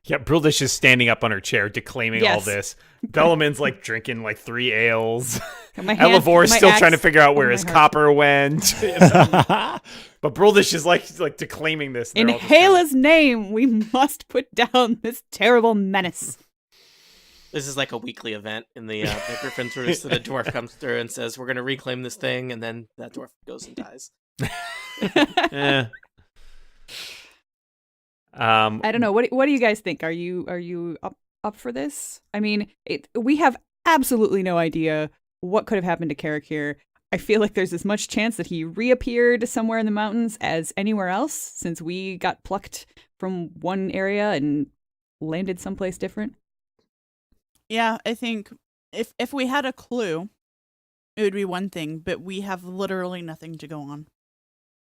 Yeah, Bruldish is standing up on her chair declaiming all this. Bellamin's drinking 3 ales. Elevor is still trying to figure out where his copper went. But Bruldish is declaiming this. In Hela's name, we must put down this terrible menace. This is like a weekly event in the Griffin's Roost that a dwarf comes through and says, "We're going to reclaim this thing," and then that dwarf goes and dies. I don't know. What do you guys think? Are you up for this? I mean, we have absolutely no idea what could have happened to Carrick here. I feel like there's as much chance that he reappeared somewhere in the mountains as anywhere else, since we got plucked from one area and landed someplace different. Yeah, I think if we had a clue, it would be one thing, but we have literally nothing to go on.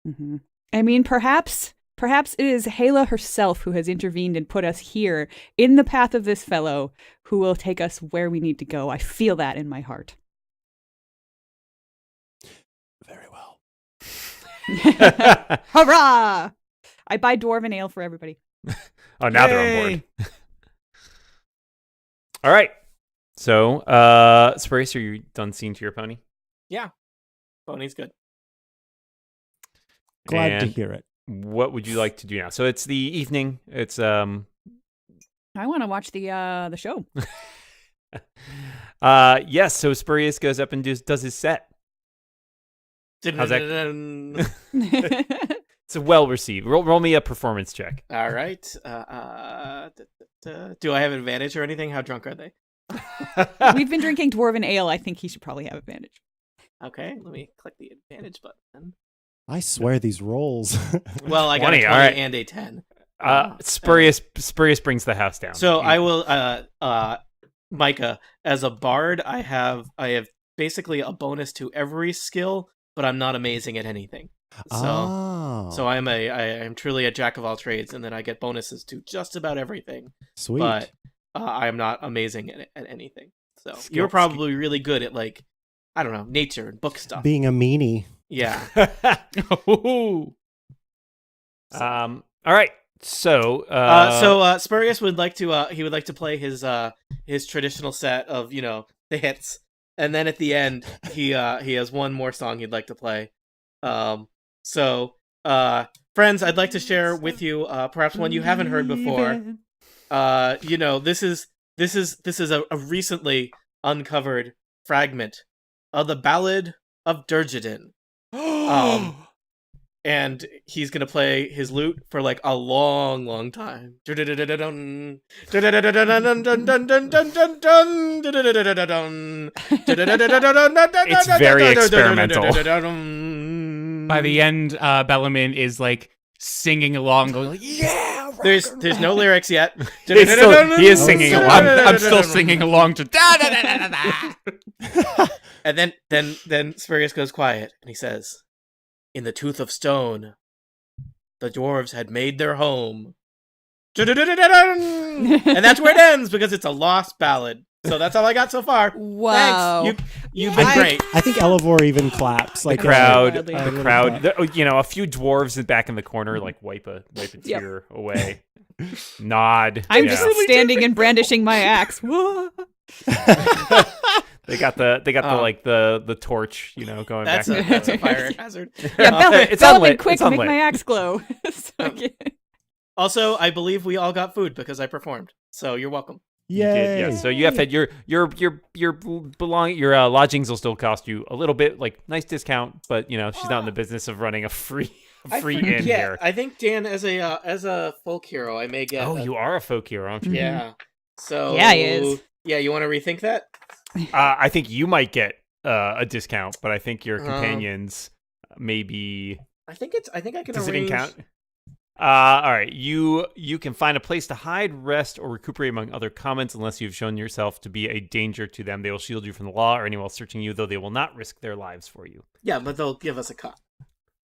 Mm-hmm. I mean, perhaps it is Hela herself who has intervened and put us here in the path of this fellow who will take us where we need to go. I feel that in my heart. Very well. Hurrah! I buy dwarven ale for everybody. Oh, now they're on board. All right. So, Spurious, are you done seeing to your pony? Yeah. Pony's good. Glad to hear it. What would you like to do now? So it's the evening. It's I want to watch the show. Yes, so Spurious goes up and does his set. How's that? It's well received. Roll me a performance check. All right. Do I have advantage or anything? How drunk are they? We've been drinking dwarven ale. I think he should probably have advantage. Okay, let me click the advantage button. I swear these rolls. Well, I got 20, a 20 right. and a 10. Spurious brings the house down. So I will, Micah, as a bard, I have basically a bonus to every skill, but I'm not amazing at anything. So I am truly a jack of all trades, and then I get bonuses to just about everything. Sweet. But I am not amazing at anything. So you're probably really good at I don't know, nature and book stuff. Being a meanie. Yeah. All right. So Spurious would like to play his traditional set of the hits, and then at the end he has one more song he'd like to play. So friends, I'd like to share with you perhaps one you haven't heard before. This is a recently uncovered fragment of the Ballad of Durgeddon. And he's gonna play his lute for a long time. It's very experimental. By the end, Bellamin is singing along, going yeah, There's no lyrics yet. He is singing along. I'm still singing along to da da da da da. And then Spurious goes quiet, and he says, "In the tooth of stone, the dwarves had made their home." And that's where it ends, because it's a lost ballad. So that's all I got so far. Wow. Thanks. You've been great. I think Elevor even claps. The Like crowd, Badly. a few dwarves back in the corner, like wipe a tear away. Nod. I'm yeah. just standing and brandishing my axe. Whoa. They got the torch, going That's back. that's a fire hazard. Yeah, It's Bellman, unlit. quick, It's make unlit. my axe glow. Also, I believe we all got food because I performed. So you're welcome. You did, Yay. yeah. So you have had your lodgings will still cost you a little bit, like nice discount, but she's not in the business of running a free inn here. I think Dan, as a folk hero, I may get. Oh, you are a folk hero, aren't you? Yeah. So Yeah, he is. Yeah, you want to rethink that? I think you might get a discount, but I think your companions maybe. I think I can Does arrange. it count? All right. You can find a place to hide, rest, or recuperate among other comments unless you've shown yourself to be a danger to them. They will shield you from the law or anyone else searching you, though they will not risk their lives for you. Yeah, but they'll give us a cot.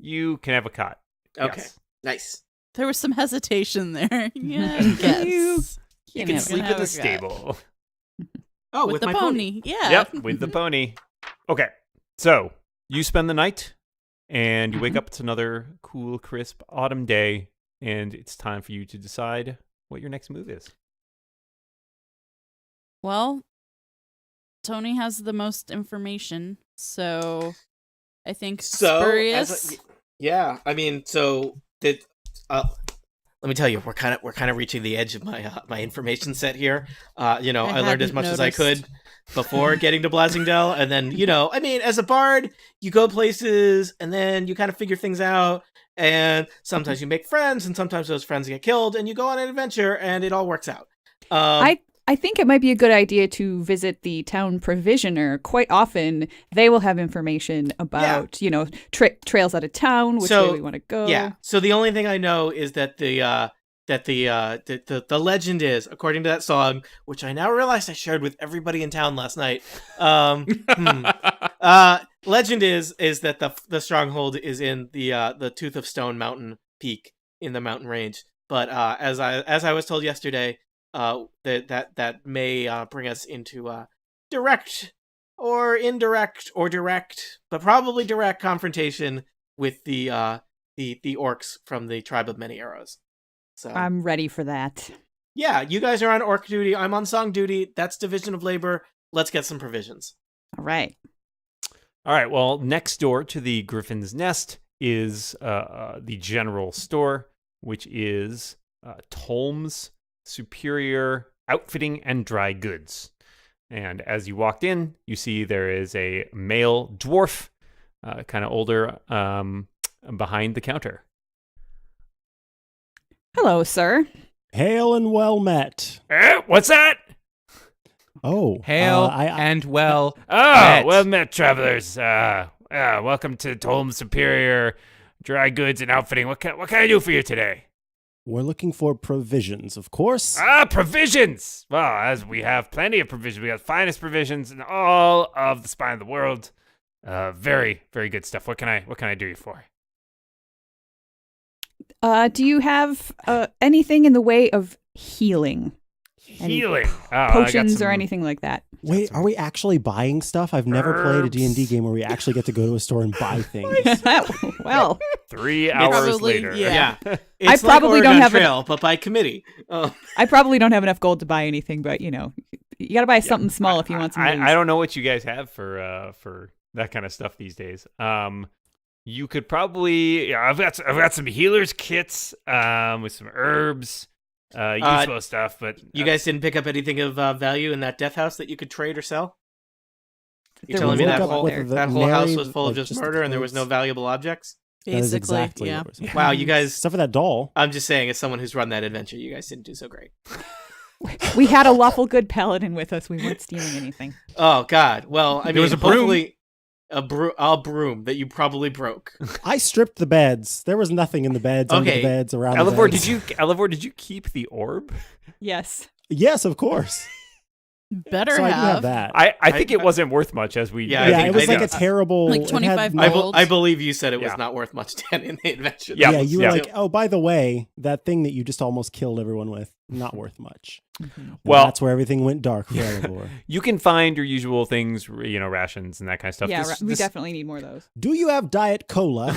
You can have a cot. Okay. Yes. Nice. There was some hesitation there. Yeah, I guess. You can sleep in have the a stable. Oh, with the my pony. Yeah. Yep, with the pony. Okay. So you spend the night and you wake up. It's another cool, crisp autumn day. And it's time for you to decide what your next move is. Well, Tony has the most information, so I think Spurious. Yeah, I mean, let me tell you, we're kind of reaching the edge of my information set here. I learned as hadn't much as I noticed. could before getting to Blasingdale, and then I mean, as a bard, you go places, and then you kind of figure things out, and sometimes you make friends, and sometimes those friends get killed, and you go on an adventure, and it all works out. I think it might be a good idea to visit the town provisioner. Quite often, they will have information about, trails out of town, which way we want to go. Yeah. So the only thing I know is that the legend is, according to that song, which I now realize I shared with everybody in town last night. Legend is that the stronghold is in the Tooth of Stone mountain peak in the mountain range. But as I was told yesterday, that may bring us into direct or indirect or direct, but probably direct confrontation with the orcs from the Tribe of Many Arrows. So I'm ready for that. yeah, you guys are on orc duty. I'm on song duty. That's division of labor. Let's get some provisions. All right. All right. Well, next door to the Griffin's Nest is the general store, which is Tolm's Superior Outfitting and Dry Goods. And as you walked in, you see there is a male dwarf, kind of older, behind the counter. Hello, sir. Hail and well met. What's that? Oh, Hail I and well Oh, met. well met, travelers. Welcome to Tolm's Superior Dry Goods and Outfitting. What can I do for you today? we're looking for provisions, of course. Provisions. Well, as we have plenty of provisions. We got finest provisions in all of the spine of the world. Very, very good stuff. What can I do you for? Do you have anything in the way of healing? Any Healing. Potions or anything like that? Wait, are we actually buying stuff? I've never played a D&D Herbs. game where we actually get to go to a store and buy things. Well, 3 hours Probably, later. yeah. It's probably like don't Oregon have Trail, but by committee. I probably don't have enough gold to buy anything, but you got to buy something small if you want some. I don't know what you guys have for that kind of stuff these days. You could probably I've got some healers kits with some herbs, useful stuff. But You guys didn't pick up anything of value in that death house that you could trade or sell? You're There telling me was that one whole, there. that whole house Nary, was full of like, just just murder and there was no clothes. valuable objects? That is Basically, exactly yeah. what it was. Wow, you guys... Except for that doll. I'm just saying, as someone who's run that adventure, you guys didn't do so great. We had a lawful good paladin with us. We weren't stealing anything. Oh, God. Well, I mean, was a broom. hopefully... a broom that you probably broke. I stripped the beds. There was nothing in the beds, under the beds, around the beds. Elevor, did you keep the orb? Yes. Yes, of course. Better So I do have. have that. I think it wasn't worth much as we. Yeah, Yeah, I it was think like a terrible. Like it had 25 no- gold. I believe you said it was Yeah. not worth much, Dan, in the invention. Yeah. Yeah, you were yeah. like, oh, by the way, that thing that you just almost killed everyone with, not worth much. And Well- that's where everything went dark for Eivor. You can find your usual things, rations and that kind of stuff. Yeah, we This- definitely need more of those. Do you have Diet Cola?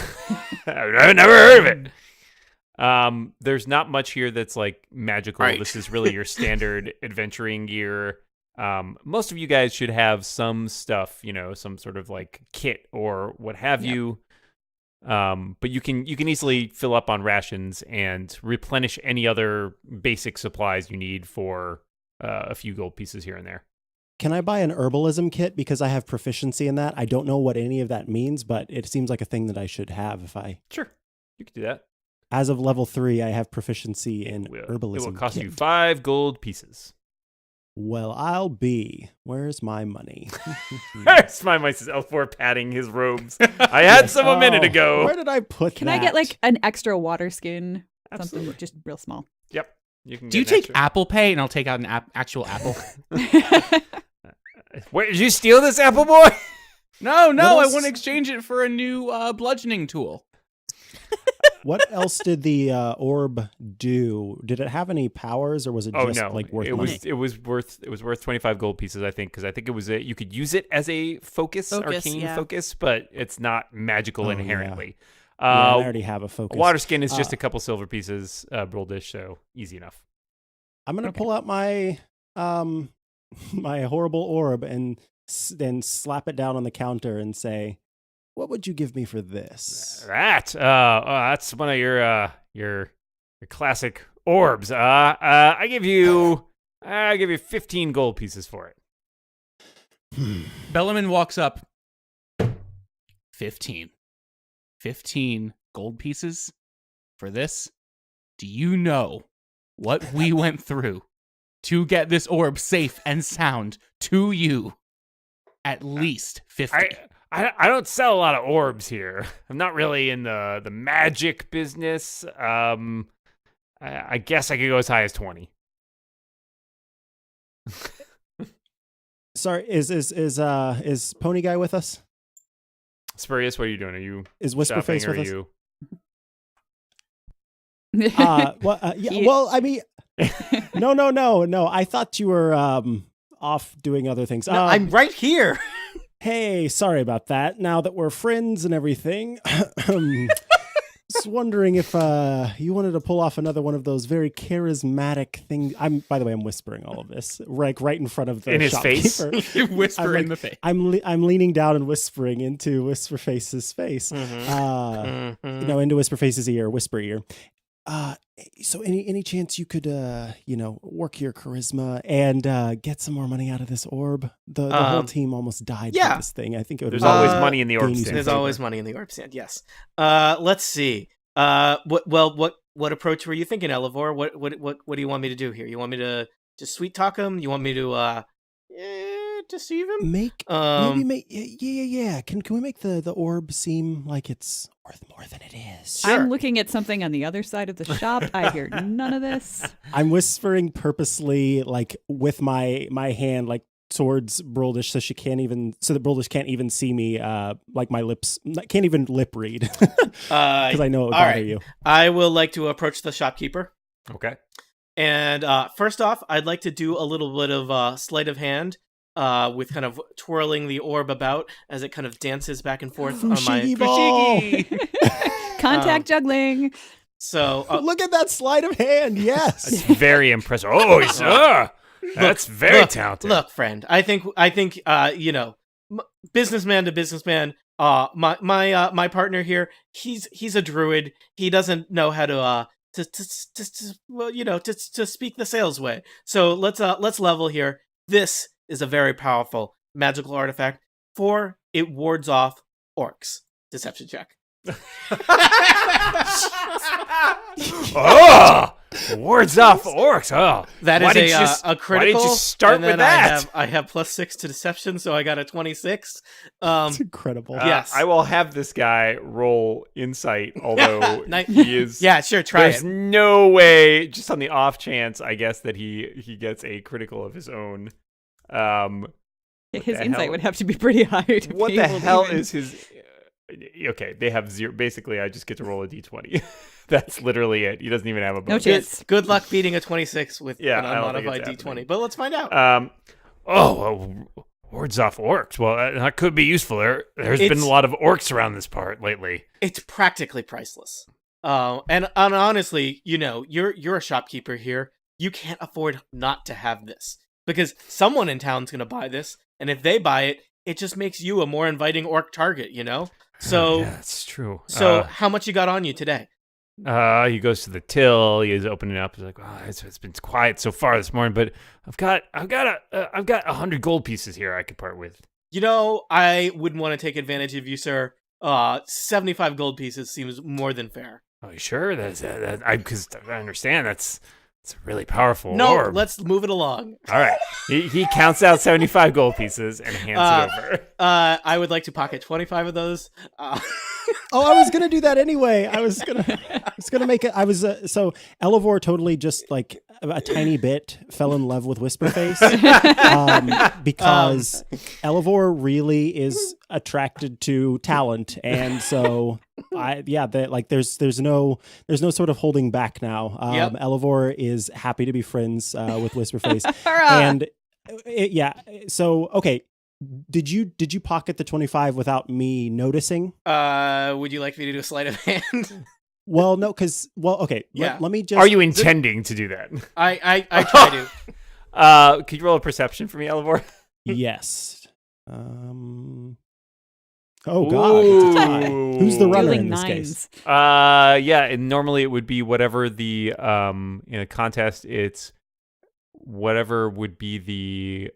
I've never heard of it. There's not much here that's like magical. Right. This is really your standard adventuring gear. Most of you guys should have some stuff, some sort of like kit or what have you. But you can easily fill up on rations and replenish any other basic supplies you need for a few gold pieces here and there. Can I buy an herbalism kit because I have proficiency in that? I don't know what any of that means, but it seems like a thing that I should have if I. Sure, you can do that. As of level 3, I have proficiency in It herbalism. will cost kit. you 5 gold pieces. Well, I'll be. Where's my money? It's my mice Elfor patting his robes. I had some a minute Oh, ago. Where did I put Can that? I get like an extra water skin? Absolutely. Something just real small. Yep. You can. Do you get an take extra- Apple Pay and I'll take out an actual apple? Where did you steal this, Apple Boy? No, What I else? want to exchange it for a new bludgeoning tool. What else did the orb do? Did it have any powers, or was it Oh just no! like worth it money? was worth 25 gold pieces, I think, because I think it was you could use it as a focus arcane yeah. focus, but it's not magical Oh, yeah. inherently. Yeah, I already have a focus. Water skin is just Uh, a couple silver pieces, Broldish, so easy enough. I'm gonna pull out my my horrible orb and then slap it down on the counter and say, "What would you give me for this?" That's one of your classic orbs. I give you 15 gold pieces for it. Bellaman walks up. 15 gold pieces for this? Do you know what we went through to get this orb safe and sound to you? At least 50. I don't sell a lot of orbs here. I'm not really in the magic business. I guess I could go as high as 20. Sorry, is Pony Guy with us? Spurious, what are you doing? Are you Is Whisperface shopping, or with are us? you? Yeah. He- Well, I mean, no. I thought you were off doing other things. No, I'm right here. Hey, sorry about that. Now that we're friends and everything, just wondering if you wanted to pull off another one of those very charismatic things. By the way, I'm whispering all of this right in front of the In his face? shopkeeper. You whisper I'm in the face. I'm leaning down and whispering into Whisperface's face. Into Whisperface's ear, whisper ear. So any chance you could work your charisma and get some more money out of this orb? The whole team almost died yeah. for this thing. I think it would There's really always money in the orb gain you some stand. There's favor. always money in the orb stand. Yes. Let's see. What approach were you thinking, Elevor? What do you want me to do here? You want me to just sweet talk him? You want me to deceive him? Yeah. Can we make the orb seem like it's worth more than it is? Sure. I'm looking at something on the other side of the shop. I hear none of this. I'm whispering purposely, like with my hand, like towards Broldish, so that Broldish can't even see me. Like my lips can't even lip read because I know it would all bother right. you. I will like to approach the shopkeeper. Okay. And first off, I'd like to do a little bit of sleight of hand with kind of twirling the orb about as it kind of dances back and forth on my... Fushigi ball. Contact juggling. So, Look at that sleight of hand. Yes. That's very impressive. Oh, he's that's very talented. Look, friend, I think businessman to businessman. My partner here, he's a druid. He doesn't know how to speak the sales way. So let's level here. This is a very powerful magical artifact. For it wards off orcs. Deception check. Oh, Wards off orcs. Oh, That why is didn't you a critical. Why didn't you start and with then that? I have +6 to deception, so I got a 26. It's incredible. Yes. I will have this guy roll insight, although Nice. he is. Yeah, sure, try There's it. no way, just on the off chance, I guess, that he gets a critical of his own. His the insight hell? would have to be pretty high. To What be the able to hell even- is his? Okay, they have zero. Basically, I just get to roll a d20. That's literally it. He doesn't even have a No bonus. chance. Good luck beating a 26 with Yeah, an I don't think unmodified it's d20. happening. But let's find out. Wards off orcs. Well, that could be useful. There's been It's- a lot of orcs around this part lately. It's practically priceless. And honestly, you're a shopkeeper here. You can't afford not to have this because someone in town's gonna buy this, and if they buy it, it just makes you a more inviting orc target. So, yeah, that's true. how much you got on you today? He goes to the till. He's opening it up. He's like, "Oh, it's been quiet so far this morning, but I've got 100 gold pieces here I could part with." I wouldn't want to take advantage of you, sir. 75 gold pieces seems more than fair. Oh, you sure? Because I understand it's a really powerful No, orb. let's move it along. All right. He counts out 75 gold pieces and hands it over. I would like to pocket 25 of those. Oh, I was gonna do that anyway. I was gonna make it. So Elevor totally just like a tiny bit fell in love with Whisperface because Elevor really is attracted to talent, and so there's no sort of holding back now. Yep. Elevor is happy to be friends with Whisperface, Hurrah! and So okay. Did you pocket the 25 without me noticing? Would you like me to do a sleight of hand? Well, no, because okay. Yeah. Let me just. Are you intending to do that? I try to. Could you roll a perception for me, Elevor? Yes. Oh God, it's a tie. Who's the runner Dueling in this nines. case? Yeah, and normally it would be whatever the in a contest it's whatever would be the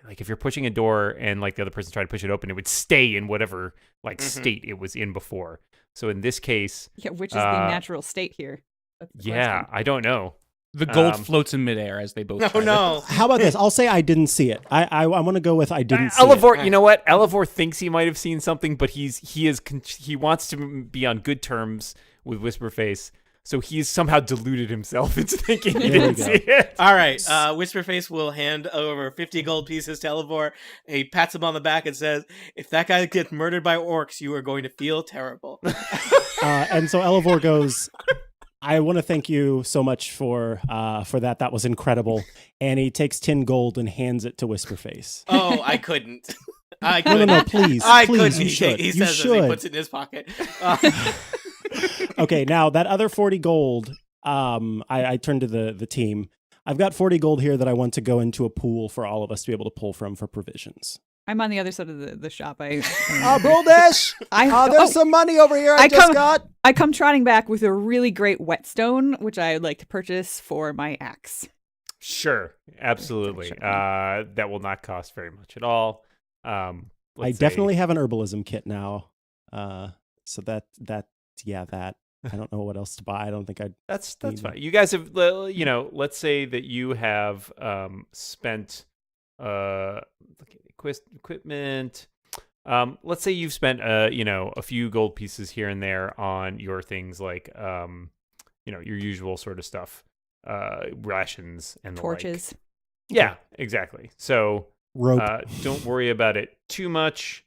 like if you're pushing a door and like the other person tried to push it open, it would stay in whatever like state it was in before. So in this case, Yeah, which is the natural state here? That's the yeah, question. I don't know. The gold floats in midair as they both. No, try to- no. How about this? I'll say I didn't see it. I want to go with I didn't see it. Elevor, you know what? Elevor thinks he might have seen something, but he wants to be on good terms with Whisperface, so he's somehow deluded himself into thinking he There we didn't go. see it. All right. Whisperface will hand over 50 gold pieces to Elevor. He pats him on the back and says, "If that guy gets murdered by orcs, you are going to feel terrible." And so Elevor goes, I want to thank you so much for that. That was incredible. And he takes 10 gold and hands it to Whisperface. Oh, I couldn't. I No, couldn't. no, please. I please, couldn't. you He, should. he You says as he should. puts it in his pocket. Okay, now that other 40 gold, I turn to the team. I've got 40 gold here that I want to go into a pool for all of us to be able to pull from for provisions. I'm on the other side of the shop. Broldish! There's some money over here I just got. I come trotting back with a really great whetstone, which I would like to purchase for my axe. Sure, absolutely. That will not cost very much at all. I let's definitely say- have an herbalism kit now. So that. I don't know what else to buy. I don't think I'd. That's need fine. You guys have, let's say that you have spent equipment. Let's say you've spent a few gold pieces here and there on your things like your usual sort of stuff, rations and the like. Torches. Yeah, exactly. So Rope. don't worry about it too much.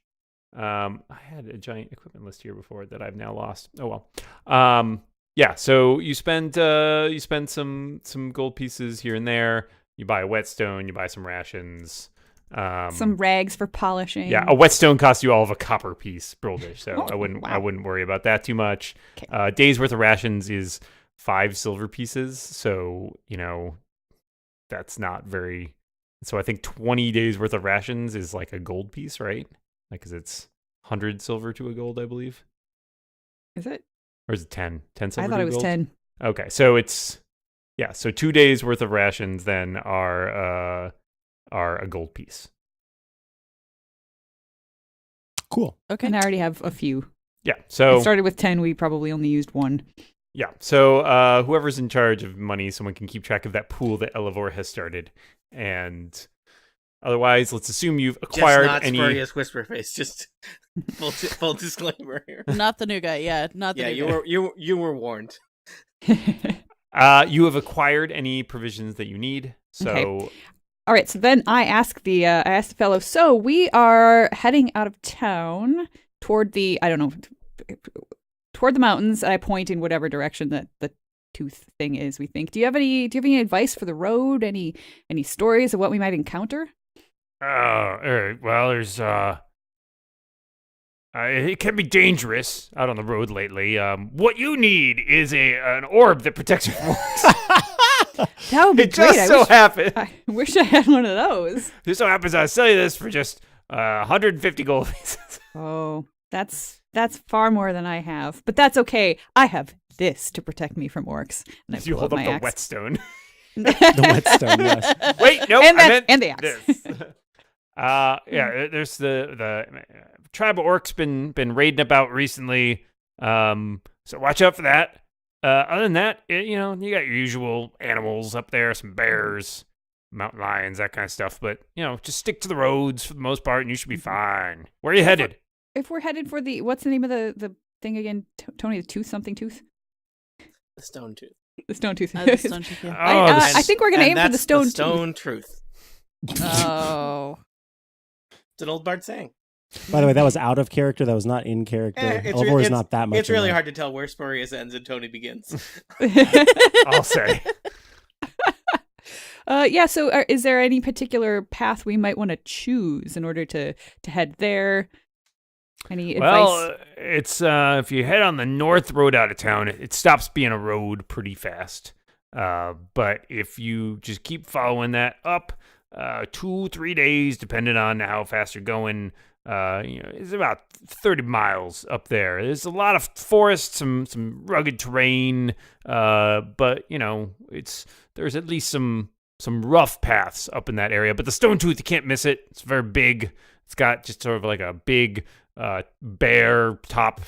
I had a giant equipment list here before that I've now lost. Oh well. Yeah. So you spend some gold pieces here and there. You buy a whetstone. You buy some rations. Some rags for polishing. Yeah, a whetstone costs you all of a copper piece, Broldish. So Oh, I wow. wouldn't worry about that too much. Okay. Day's worth of rations is 5 silver pieces. So that's not very. So I think 20 days worth of rations is like a gold piece, right? Like, because it's 100 silver to a gold, I believe. Is it? Or is it 10? 10 silver I thought to it a was gold? 10. Okay, so it's so 2 days worth of rations then are a gold piece. Cool. Okay. And I already have a few. Yeah. So It started with 10. We probably only used one. Yeah. So whoever's in charge of money, someone can keep track of that pool that Elevor has started. And otherwise, let's assume you've acquired just not any. Spurious Whisperface. Just full disclaimer here. Not the new guy. Yeah, not the new guy. you were warned. You have acquired any provisions that you need. So. Okay. All right, so then I asked the fellow, so we are heading out of town toward the mountains. I point in whatever direction that the tooth thing is, we think. Do you have any advice for the road? Any stories of what we might encounter? All right. Well, there's it can be dangerous out on the road lately. What you need is an orb that protects you from orcs. That would be it great. Just so happens. I wish I had one of those. Just so happens I sell you this for just 150 gold pieces. Oh, that's far more than I have, but that's okay. I have this to protect me from orcs. And I You pull hold out up my the axe. whetstone. The whetstone, yes. Wait, no, and the axe. This. Yeah, there's the tribe of orcs been raiding about recently. So watch out for that. Other than that, you got your usual animals up there, some bears, mountain lions, that kind of stuff. But just stick to the roads for the most part, and you should be fine. Where are you headed? If we're headed for what's the name of the thing again? Tony, the tooth something tooth. The stone tooth. The stone tooth. The stone tooth, yeah. I think we're gonna aim for the stone tooth. Stone truth. Oh. It's an old Bard saying. By the way, that was out of character. That was not in character. Elevor is not that much. It's really hard to tell where Spurious ends and Tony begins. I'll say. Yeah. So, is there any particular path we might want to choose in order to head there? Any advice? Well, it's if you head on the north road out of town, it stops being a road pretty fast. But if you just keep following that up, 2-3 days, depending on how fast you're going. It's about 30 miles up there. There's a lot of forest, some rugged terrain, but there's at least some rough paths up in that area. But the Stone Tooth, you can't miss it. It's very big. It's got just sort of like a big bare top,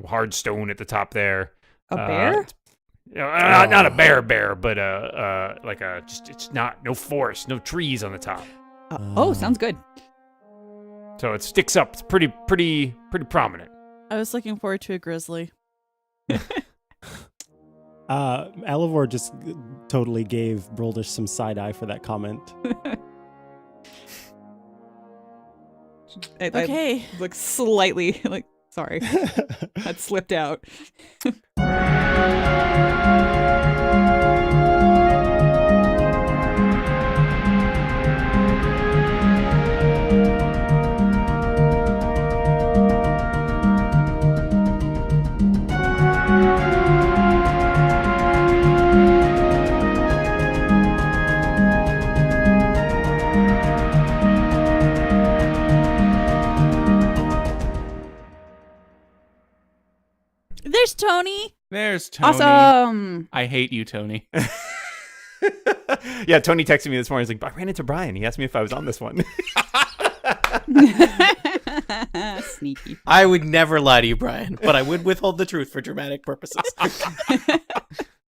hard stone at the top there. A bear? Not a bear, but it's no forest, no trees on the top. Sounds good. So it sticks up. It's pretty prominent. I was looking forward to a grizzly. Elevor just totally gave Broldish some side eye for that comment. Okay. I look slightly like sorry. That slipped out. There's Tony. There's Tony. Awesome. I hate you, Tony. Yeah, Tony texted me this morning. He's like, I ran into Brian. He asked me if I was on this one. Sneaky. I would never lie to you, Brian, but I would withhold the truth for dramatic purposes.